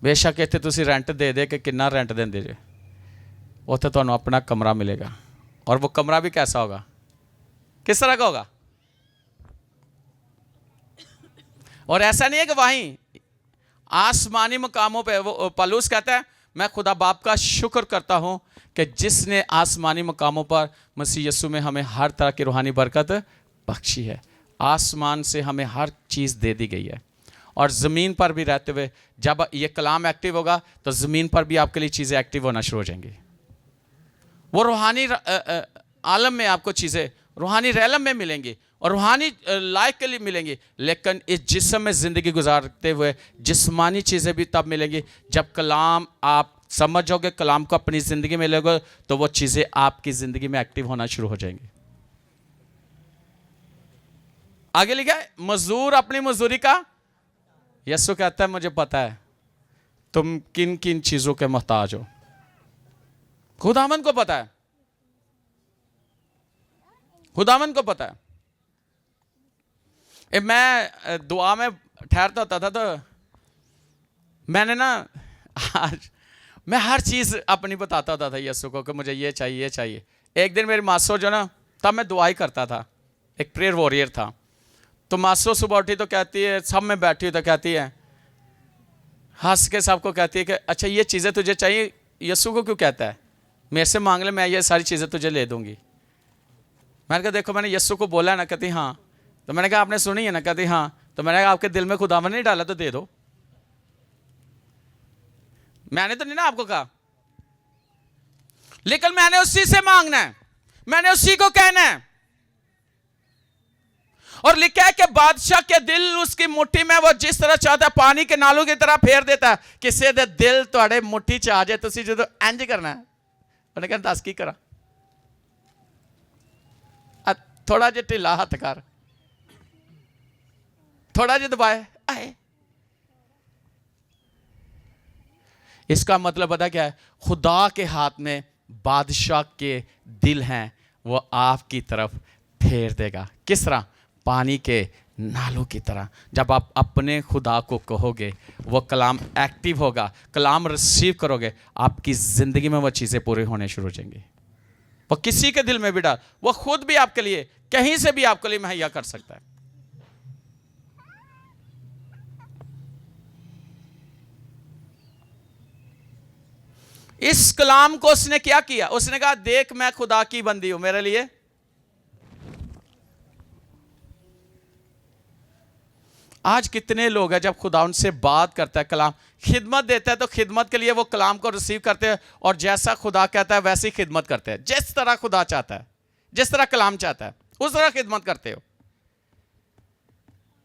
बेशक इत्थे तुसी रेंट दे दे कि कितना रेंट देंदे जे, उत्थे तुहानूं अपना कमरा मिलेगा। और वो कमरा भी कैसा होगा? किस तरह का होगा? और ऐसा नहीं है कि वहीं आसमानी मकामों पे वो पौलुस कहता है मैं खुदा बाप का शुक्र करता हूं कि जिसने आसमानी मकामों पर मसीह यीशु में हमें हर तरह की रूहानी बरकत बख्शी है। आसमान से हमें हर चीज़ दे दी गई है। और ज़मीन पर भी रहते हुए जब ये कलाम एक्टिव होगा तो ज़मीन पर भी आपके लिए चीज़ें एक्टिव होना शुरू हो जाएंगी। वो रूहानी आलम में आपको चीज़ें रूहानी रैलम में मिलेंगी और रूहानी लाइफ के लिए मिलेंगी। लेकिन इस जिस्म में ज़िंदगी गुजारते हुए जिस्मानी चीज़ें भी तब मिलेंगी जब कलाम आप समझोगे, कलाम को अपनी ज़िंदगी में लोगे तो वो चीज़ें आपकी ज़िंदगी में एक्टिव होना शुरू हो जाएंगी। आगे लिखा है मजदूर अपनी मजदूरी का। यीशु कहता है मुझे पता है तुम किन किन चीज़ों के मोहताज हो। खुदावंद को पता है, खुदावंद को पता है। मैं दुआ में ठहरता होता था तो मैंने ना आज मैं हर चीज़ अपनी बताता होता था यीशु को कि मुझे ये चाहिए, ये चाहिए। एक दिन मेरी मासो जो ना, तब मैं दुआ ही करता था, एक प्रेयर वॉरियर था। तो मासो सुबह उठी तो कहती है, सब में बैठी हुई तो कहती है, हंस के सबको कहती है कि अच्छा ये चीज़ें तुझे चाहिए। यीशु को क्यों कहता है? मेरे से मांग ले, मैं ये सारी चीज़ें तुझे ले दूंगी। मैंने कहा देखो मैंने यीशु को बोला है ना। कहती हाँ। तो मैंने कहा आपने सुनी है ना? कहती हाँ। तो मैंने कहा आपके दिल में खुदावन नहीं डाला तो दे दो। मैंने तो नहीं ना आपको कहा, लेकिन मैंने उसी से मांगना है, मैंने उसी को कहना है। और लिखा है कि बादशाह के दिल उसकी मुट्ठी में, वो जिस तरह चाहता है पानी के नालों की तरह फेर देता है। किसी दे दिल तुहाडे मुट्ठी च आ जाए तुसी जो इंज करना है। उन्हें कहना दस की करा, थोड़ा जिहा ढिला हथ कर, थोड़ा जिहा दबाए आए। इसका मतलब पता क्या है? खुदा के हाथ में बादशाह के दिल हैं, वो आपकी तरफ फेर देगा। किस तरह? पानी के नालों की तरह। जब आप अपने खुदा को कहोगे, वो कलाम एक्टिव होगा, कलाम रिसीव करोगे, आपकी ज़िंदगी में वो चीज़ें पूरी होने शुरू हो जाएंगी। वो किसी के दिल में भी डाल, वो खुद भी आपके लिए कहीं से भी आपके लिए मुहैया कर सकता है। इस कलाम को उसने क्या किया? उसने कहा, देख मैं खुदा की बंदी हूं, मेरे लिए आज कितने लोग हैं जब खुदा उनसे बात करता है, कलाम खिदमत देता है, तो खिदमत के लिए वो कलाम को रिसीव करते हैं और जैसा खुदा कहता है वैसी खिदमत करते हैं। जिस तरह खुदा चाहता है, जिस तरह कलाम चाहता है, उस तरह खिदमत करते हो।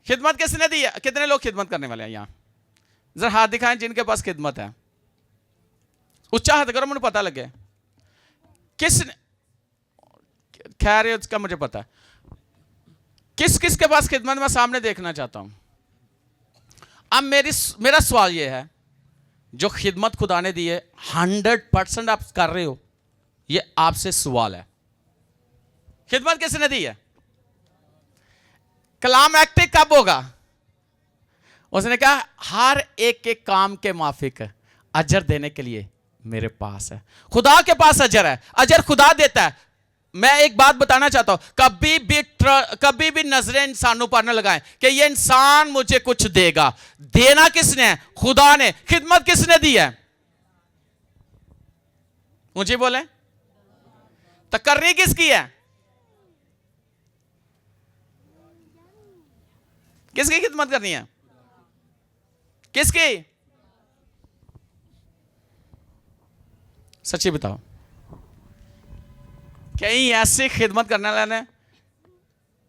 खिदमत किसने दी है? कितने लोग खिदमत करने वाले हैं यहां? जरा हाथ दिखाएं जिनके पास खिदमत है। ऊंचा हाथ करो, मुझे पता लगे किसने। खैर उसका मुझे पता है किस किस के पास खिदमत, मैं सामने देखना चाहता हूं। अब मेरा सवाल यह है, जो खिदमत खुदा ने दी है 100% आप कर रहे हो? यह आपसे सवाल है। खिदमत किसने दी है? कलाम एक्टिव कब होगा? उसने कहा, हर एक के काम के माफिक अजर देने के लिए मेरे पास है। खुदा के पास अजर है, अजर खुदा देता है। मैं एक बात बताना चाहता हूं, कभी भी नजरें इंसानों पर न लगाएं कि ये इंसान मुझे कुछ देगा। देना किसने है? खुदा ने। खिदमत किसने दी है? मुझे बोले तो करनी किसकी है? किसकी खिदमत करनी है? किसकी? सच्ची बताओ। कई ऐसी खिदमत करने वाले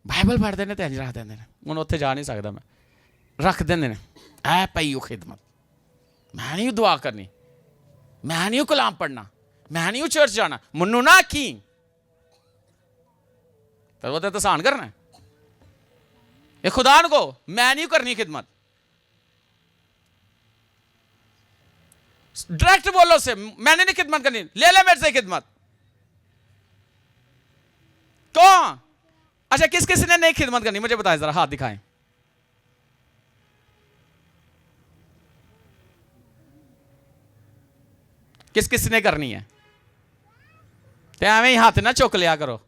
बाइबल पढ़ देने ते रख देंगे, हूँ उत्थे जा नहीं सकता मैं, रख देंगे ऐ पई वो खिदमत। मैं नहीं दुआ करनी, मैं नहीं कलाम पढ़ना, मैं नहीं चर्च जाना, मनु ना आखी तो वो तो तसान करना है। ये खुदा को मैं नहीं करनी खिदमत। डायरेक्ट बोलो से, मैंने नहीं खिदमत करनी, ले ले मेरे से खिदमत। कौन? अच्छा, किस किस ने नहीं खिदमत करनी मुझे बताएं, जरा हाथ दिखाएं। किस किस ने करनी है? ते एवें ही हाथ ना चुक लिया करो।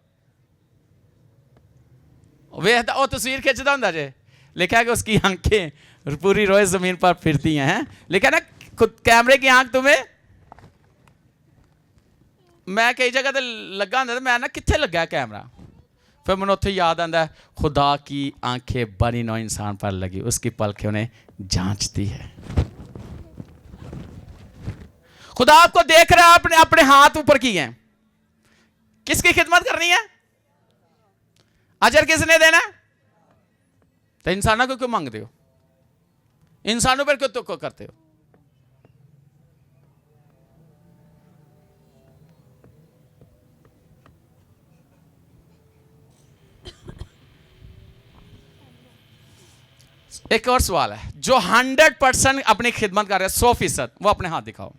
वे वो तस्वीर खिंचता होंगे जे, लिखा कि उसकी आंखें पूरी रोज जमीन पर फिरती हैं, लिखा ना कैमरे की आंख तुम्हें। मैं कई जगह ते लगा होंदा, मैं ना कित्थे लगा कैमरा, फिर मैंने उत्थे याद आंदा, खुदा की आंखें बनी नौ इंसान पर लगी, उसकी पलकें उन्हें जांचती है। खुदा आपको देख रहा है, अपने अपने हाथ ऊपर किए हैं। किसकी खिदमत करनी है? अजर किसने देना? तो इंसानों को क्यों मांगते हो? इंसानों पर क्यों तो करते हो? एक और सवाल है, जो 100% अपनी खिदमत कर रहे हैं, 100%, वो अपने हाथ दिखाओ।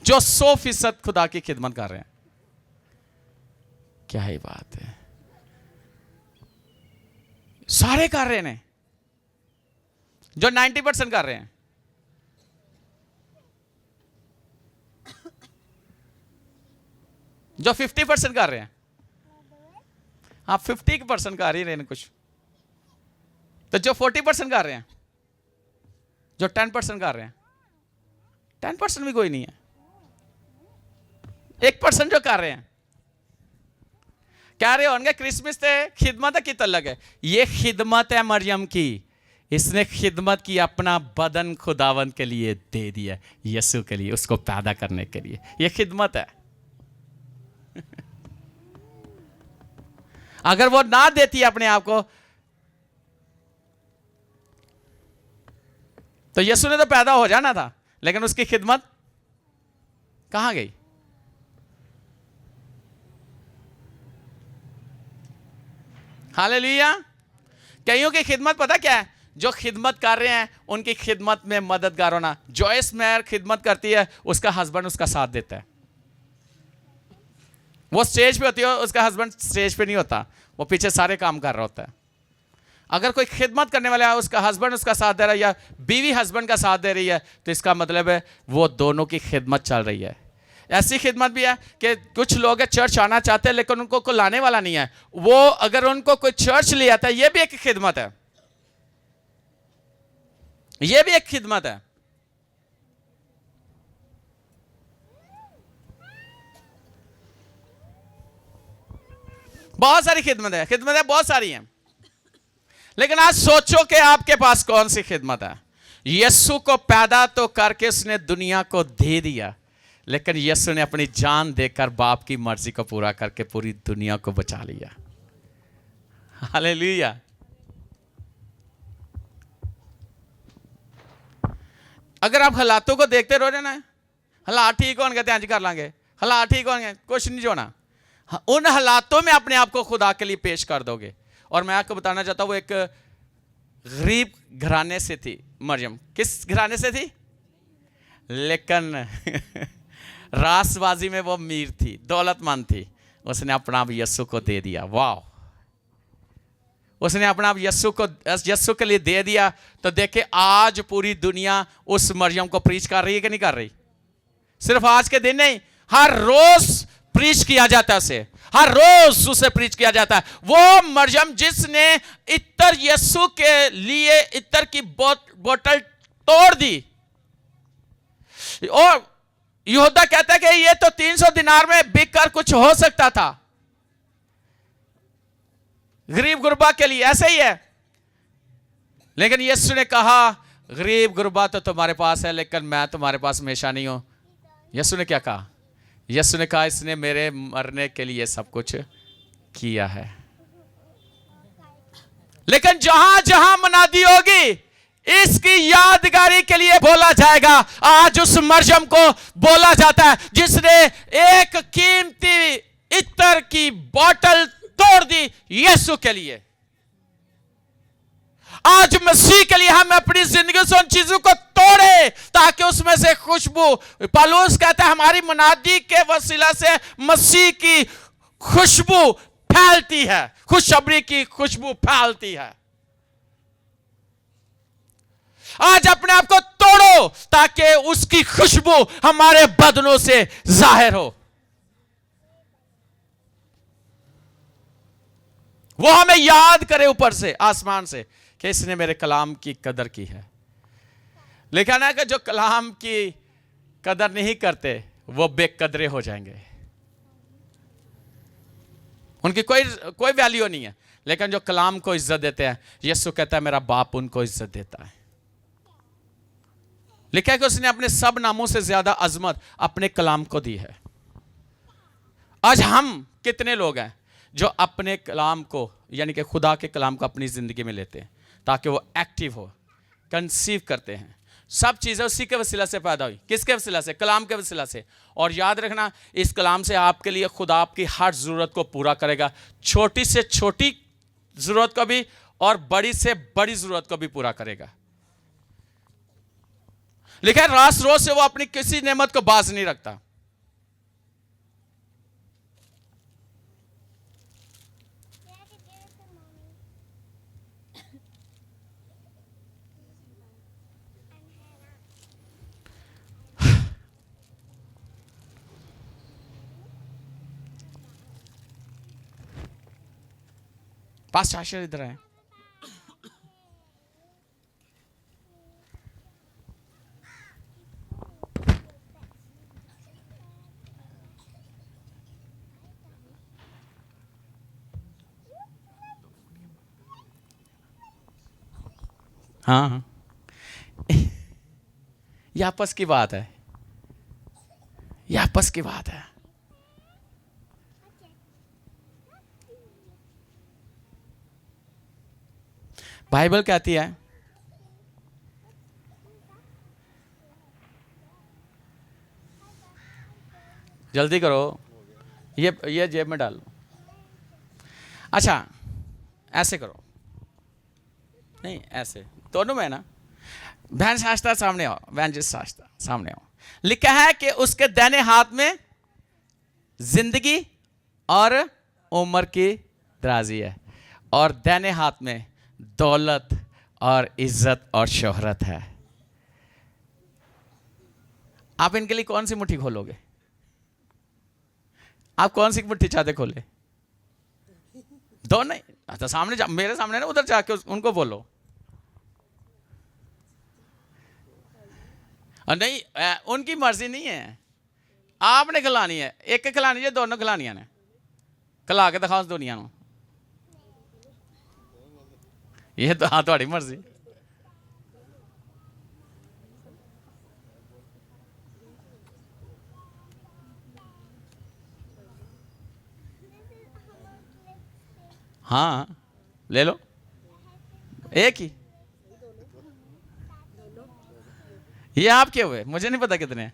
जो 100% खुदा की खिदमत कर रहे हैं। क्या ही बात है, सारे कर रहे हैं। जो 90% कर रहे हैं, जो 50% कर रहे हैं, हाँ 50% कर ही रहे हैं कुछ, तो जो 40% कर रहे हैं, जो 10% कर रहे हैं, 10% भी कोई नहीं है, 1% जो कर रहे हैं, कह रहे होंगे क्रिसमस से खिदमत है कित अलग है। ये खिदमत है मरियम की, इसने खिदमत की, अपना बदन खुदावंत के लिए दे दिया, यीशु के लिए, उसको पैदा करने के लिए। ये खिदमत है। अगर वो ना देती अपने आप को, तो यीशु ने तो पैदा हो जाना था, लेकिन उसकी खिदमत कहां गई? हालेलुया। कईयों की खिदमत पता क्या है? जो खिदमत कर रहे हैं उनकी खिदमत में मददगार होना। जॉयस मेयर खिदमत करती है, उसका हस्बैंड उसका साथ देता है। वो स्टेज पे होती है, उसका हस्बैंड स्टेज पे नहीं होता, वो पीछे सारे काम कर रहा होता है। अगर कोई खिदमत करने वाला है, उसका हस्बैंड उसका साथ दे रहा है या बीवी हस्बैंड का साथ दे रही है, तो इसका मतलब है वो दोनों की खिदमत चल रही है। ऐसी खिदमत भी है कि कुछ लोग चर्च आना चाहते हैं लेकिन उनको कोई लाने वाला नहीं है, वो अगर उनको कोई चर्च ले आता है, ये भी एक खिदमत है, ये भी एक खिदमत है। बहुत सारी खिदमतें बहुत सारी हैं, लेकिन आज सोचो कि आपके पास कौन सी खिदमत है। यीशु को पैदा तो करके उसने दुनिया को दे दिया, लेकिन यीशु ने अपनी जान देकर बाप की मर्जी को पूरा करके पूरी दुनिया को बचा लिया। हालेलुया। अगर आप हालातों को देखते रहो ना, हालात ठीक होंगे तो आज कर लांगे, हालात ठीक होंगे, कुछ नहीं होना, उन हालातों में अपने आप को खुदा के लिए पेश कर दोगे। और मैं आपको बताना चाहता हूं, वो एक गरीब घराने से थी मरियम। किस घराने से थी? लेकिन रासबाजी में वो अमीर थी, दौलतमंद थी। उसने अपना आप यीशु को दे दिया। वाह, उसने अपना आप यीशु के लिए दे दिया। तो देखे आज पूरी दुनिया उस मरियम को प्रीच कर रही है कि नहीं कर रही? सिर्फ आज के दिन नहीं, हर रोज प्रीच किया जाता है उसे, हर रोज उसे प्रीच किया जाता है। वो मरियम जिसने इत्तर यीशु के लिए इत्तर की बोतल तोड़ दी, और यहूदा कहता है कि ये तो 300 दिनार में बिककर कुछ हो सकता था, गरीब गुरबा के लिए ऐसे ही है। लेकिन यीशु ने कहा गरीब गुरबा तो तुम्हारे पास है, लेकिन मैं तुम्हारे पास हमेशा नहीं हूं। यीशु ने क्या कहा? यीशु ने कहा इसने मेरे मरने के लिए सब कुछ किया है। लेकिन जहां जहां मनादी होगी, इसकी यादगारी के लिए बोला जाएगा। आज उस मरियम को बोला जाता है जिसने एक कीमती इत्तर की बोतल तोड़ दी यीशु के लिए। आज मसीह के लिए हम अपनी जिंदगी से उन चीजों को तोड़े ताकि उसमें से खुशबू, पौलुस कहता है हमारी मुनादी के वसीला से मसीह की खुशबू फैलती है, खुशखबरी की खुशबू फैलती है। आज अपने आप को तोड़ो ताकि उसकी खुशबू हमारे बदनों से जाहिर हो। वो हमें याद करे ऊपर से, आसमान से, कि इसने मेरे कलाम की कदर की है। लिखा है कि जो कलाम की कदर नहीं करते वो बेकदरे हो जाएंगे, उनकी कोई वैल्यू नहीं है। लेकिन जो कलाम को इज्जत देते हैं, यीशु कहता है मेरा बाप उनको इज्जत देता है। लिखा है कि उसने अपने सब नामों से ज्यादा अजमत अपने कलाम को दी है। आज हम कितने लोग हैं जो अपने कलाम को, यानी कि खुदा के कलाम को अपनी जिंदगी में लेते हैं ताकि वो एक्टिव हो, कंसीव करते हैं। सब चीजें उसी के वसीला से पैदा हुई। किसके वसीला से? कलाम के वसीला से। और याद रखना, इस कलाम से आपके लिए खुदा आपकी हर जरूरत को पूरा करेगा, छोटी से छोटी जरूरत को भी और बड़ी से बड़ी जरूरत को भी पूरा करेगा। लिखा है रास रोज से वो अपनी किसी नेमत को बाज नहीं रखता। पास आशर इधर है। हाँ, ये आपस की बात है, ये आपस की बात है। बाइबल कहती है, जल्दी करो, ये जेब में डालो। अच्छा, ऐसे करो, नहीं ऐसे, दोनों में ना। बहन शास्त्रा सामने आओ, बहन जी शास्त्रा सामने आओ। लिखा है कि उसके दाहिने हाथ में जिंदगी और उम्र की दराजी है, और दाहिने हाथ में दौलत और इज्जत और शोहरत है। आप इनके लिए कौन सी मुट्ठी खोलोगे? आप कौन सी मुट्ठी चाहते खोले? दो नहीं, अच्छा सामने मेरे सामने ना, उधर जाके उनको बोलो। और नहीं, उनकी मर्जी नहीं है, आपने खिलानी है। एक खिलानी है, दोनों खिलानियां ने, खिला के दिखाओ दुनिया को। ये तो हाँ थोड़ी मर्जी। हाँ ले लो, एक ही। ये आपके हुए, मुझे नहीं पता कितने हैं।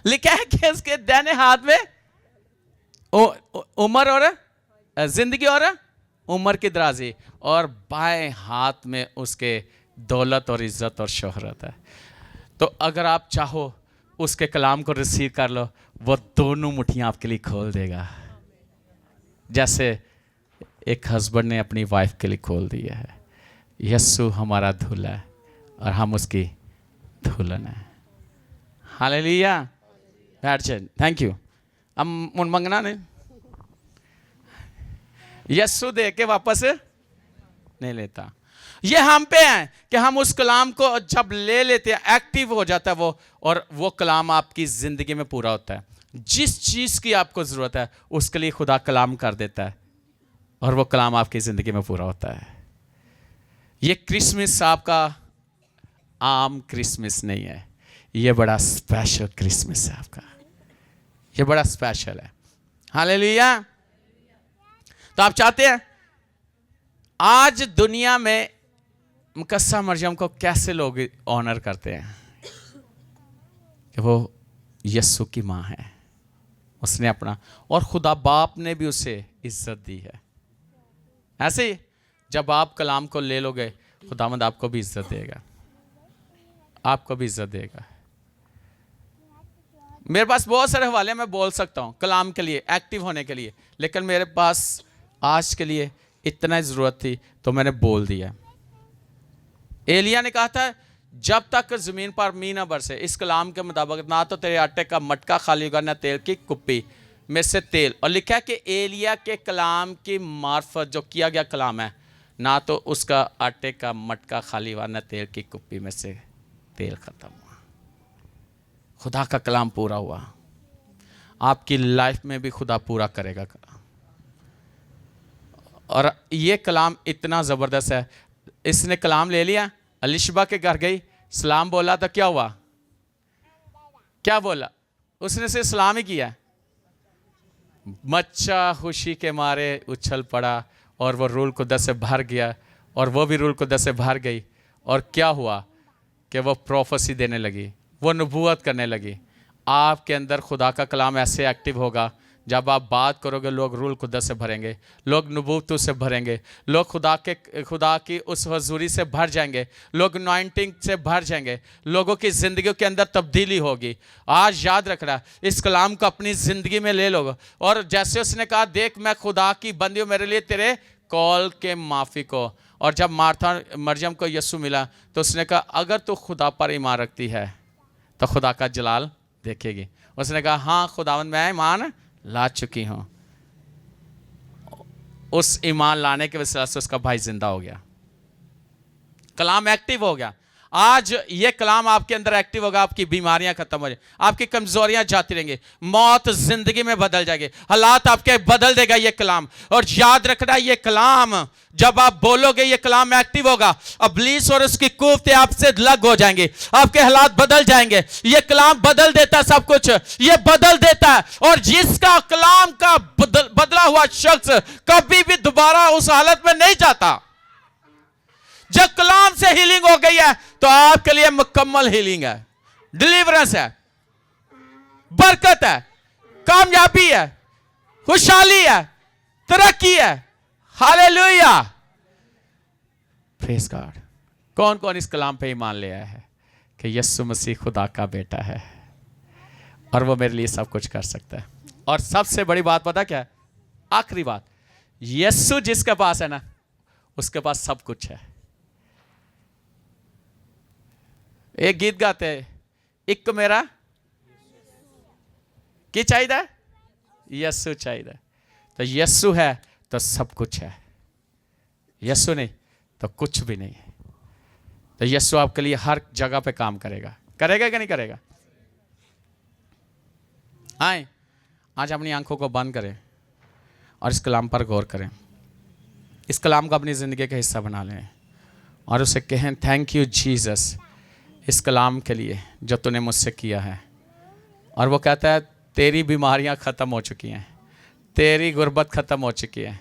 लिखा है कि उसके दाहिने हाथ में उम्र और जिंदगी और उम्र की दराजी, और बाएं हाथ में उसके दौलत और इज्जत और शोहरत है। तो अगर आप चाहो उसके कलाम को रिसीव कर लो, वो दोनों मुट्ठियां आपके लिए खोल देगा, जैसे एक हस्बैंड ने अपनी वाइफ के लिए खोल दिया है। यस्सु हमारा दूल्हा है और हम उसकी दुल्हन है। हालेलुया। बैठ जाए, थैंक यू। अब मुन मंगना नहीं, यस्सु दे के वापस नहीं लेता। ये हम पे है कि हम उस कलाम को जब ले लेते हैं, एक्टिव हो जाता है वो, और वो कलाम आपकी जिंदगी में पूरा होता है। जिस चीज की आपको जरूरत है उसके लिए खुदा कलाम कर देता है, और वो कलाम आपकी जिंदगी में पूरा होता है। ये क्रिसमस आपका आम क्रिसमस नहीं है, ये बड़ा स्पेशल क्रिसमस है आपका, ये बड़ा स्पेशल है। हालेलुया। तो आप चाहते हैं, आज दुनिया में मुकद्दसा मरियम को कैसे लोग ऑनर करते हैं कि वो यस्सु की माँ है, उसने अपना, और खुदा बाप ने भी उसे इज्जत दी है। ऐसे ही जब आप कलाम को ले लोगे, खुदावंद आपको भी इज्जत देगा, आपको भी इज्जत देगा। मेरे पास बहुत सारे हवाले मैं बोल सकता हूँ कलाम के लिए, एक्टिव होने के लिए, लेकिन मेरे पास आज के लिए इतना ज़रूरत थी तो मैंने बोल दिया। एलिया ने कहा था, जब तक ज़मीन पर मींह न बरसे, इस कलाम के मुताबिक ना तो तेरे आटे का मटका खाली होगा, ना तेल की कुप्पी में से तेल। और लिखा है कि एलिया के कलाम की मार्फत जो किया गया कलाम है, ना तो उसका आटे का मटका खाली हुआ, ना तेल की कुप्पी में से तेल खत्म हुआ। खुदा का कलाम पूरा हुआ। आपकी लाइफ में भी खुदा पूरा करेगा कलाम। और ये कलाम इतना ज़बरदस्त है, इसने कलाम ले लिया, अलिशबा के घर गई, सलाम बोला तो क्या हुआ? क्या बोला? उसने सिर्फ सलाम ही किया, बच्चा खुशी के मारे उछल पड़ा और वो रूल कुद्दस से भर गया, और वो भी रूल कुद्दस से भर गई। और क्या हुआ कि वो प्रोफेसी देने लगी, वो नबूवत करने लगी। आपके अंदर खुदा का कलाम ऐसे एक्टिव होगा, जब आप बात करोगे लोग रूल कुद्दस से भरेंगे, लोग नबूवतों से भरेंगे, लोग खुदा की उस हजूरी से भर जाएंगे, लोग अनॉइंटिंग से भर जाएंगे, लोगों की ज़िंदगी के अंदर तब्दीली होगी। आज याद रखना, इस कलाम को अपनी ज़िंदगी में ले लो। और जैसे उसने कहा, देख मैं खुदा की बंदी हूँ, मेरे लिए तेरे कॉल के माफ़ी को। और जब मार्था मरियम को यस्सु मिला तो उसने कहा, अगर तू खुदा पर ईमान रखती है तो खुदा का जलाल देखेगी। उसने कहा, हाँ खुदावंद मैं ईमान ला चुकी हूं। उस ईमान लाने के वजह से उसका भाई जिंदा हो गया, कलाम एक्टिव हो गया। आज ये कलाम आपके अंदर एक्टिव होगा, आपकी बीमारियां खत्म हो जाए, आपकी कमजोरियां जाती रहेंगी, मौत जिंदगी में बदल जाएगी, हालात आपके बदल देगा ये कलाम। और याद रखना, ये कलाम जब आप बोलोगे, ये कलाम एक्टिव होगा, इब्लीस और उसकी कुव्वतें आपसे अलग हो जाएंगे, आपके हालात बदल जाएंगे। ये कलाम बदल देता है सब कुछ, ये बदल देता है। और जिसका कलाम का बदला हुआ शख्स कभी भी दोबारा उस हालत में नहीं जाता। जब कलाम से हीलिंग हो गई है तो आपके लिए मुकम्मल हीलिंग है, डिलीवरेंस है, बरकत है, कामयाबी है, खुशहाली है, तरक्की है। Hallelujah, praise God. कौन कौन इस कलाम पे ईमान ले आया है कि यीशु मसीह खुदा का बेटा है और वो मेरे लिए सब कुछ कर सकता है? और सबसे बड़ी बात पता क्या है? आखिरी बात, यीशु जिसके पास है ना, उसके पास सब कुछ है। एक गीत गाते हैं, एक मेरा की चाहिए, यीशु चाहिए। तो यीशु है तो सब कुछ है, यीशु नहीं तो कुछ भी नहीं है। तो यीशु आपके लिए हर जगह पे काम करेगा, करेगा कि नहीं करेगा? आए आज अपनी आंखों को बंद करें और इस कलाम पर गौर करें। इस कलाम को अपनी ज़िंदगी का हिस्सा बना लें और उसे कहें, थैंक यू जीसस इस कलाम के लिए जो तूने मुझसे किया है। और वो कहता है, तेरी बीमारियां ख़त्म हो चुकी हैं, तेरी गुर्बत ख़त्म हो चुकी है,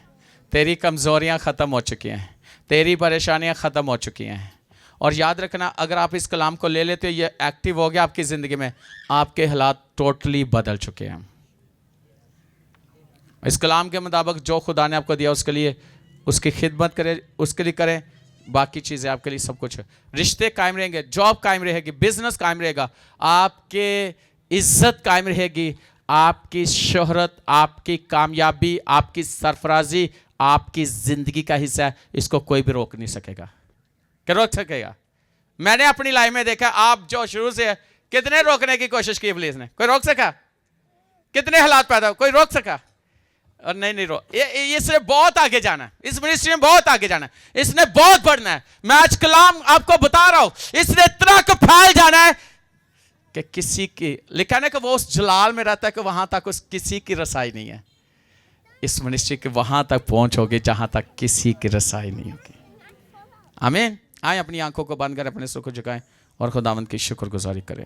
तेरी कमज़ोरियां ख़त्म हो चुकी हैं, तेरी परेशानियां ख़त्म हो चुकी हैं। और याद रखना, अगर आप इस कलाम को ले लेते हो, ये एक्टिव हो गया आपकी ज़िंदगी में, आपके हालात टोटली बदल चुके हैं। इस कलाम के मुताबिक जो खुदा ने आपको दिया उसके लिए उसकी खिदमत करें, उसके लिए करें, बाकी चीज़ें आपके लिए सब कुछ है। रिश्ते कायम रहेंगे, जॉब कायम रहेगी, बिजनेस कायम रहेगा, आपके इज्जत कायम रहेगी, आपकी शोहरत, आपकी कामयाबी, आपकी सरफराजी आपकी ज़िंदगी का हिस्सा है। इसको कोई भी रोक नहीं सकेगा। क्या रोक सकेगा? मैंने अपनी लाइफ में देखा, आप जो शुरू से कितने रोकने की कोशिश की इब्लीस ने, कोई रोक सका? कितने हालात पैदा, कोई रोक सका? और नहीं रोक। इसने बहुत आगे जाना है, इस मिनिस्ट्री में बहुत आगे जाना है, इसने बहुत बढ़ना है। मैं आज कलाम आपको बता रहा हूं, इसने इतना को फैल जाना है कि किसी की, लिखा है कि वो उस जलाल में रहता है कि वहां तक उस किसी की रसाई नहीं है। इस मिनिस्ट्री के वहां तक पहुंचोगे जहां तक किसी की रसाई नहीं होगी। आमीन। आए अपनी आंखों को बंद कर अपने सुख झुकाएं और खुदावंद की शुक्रगुजारी करें।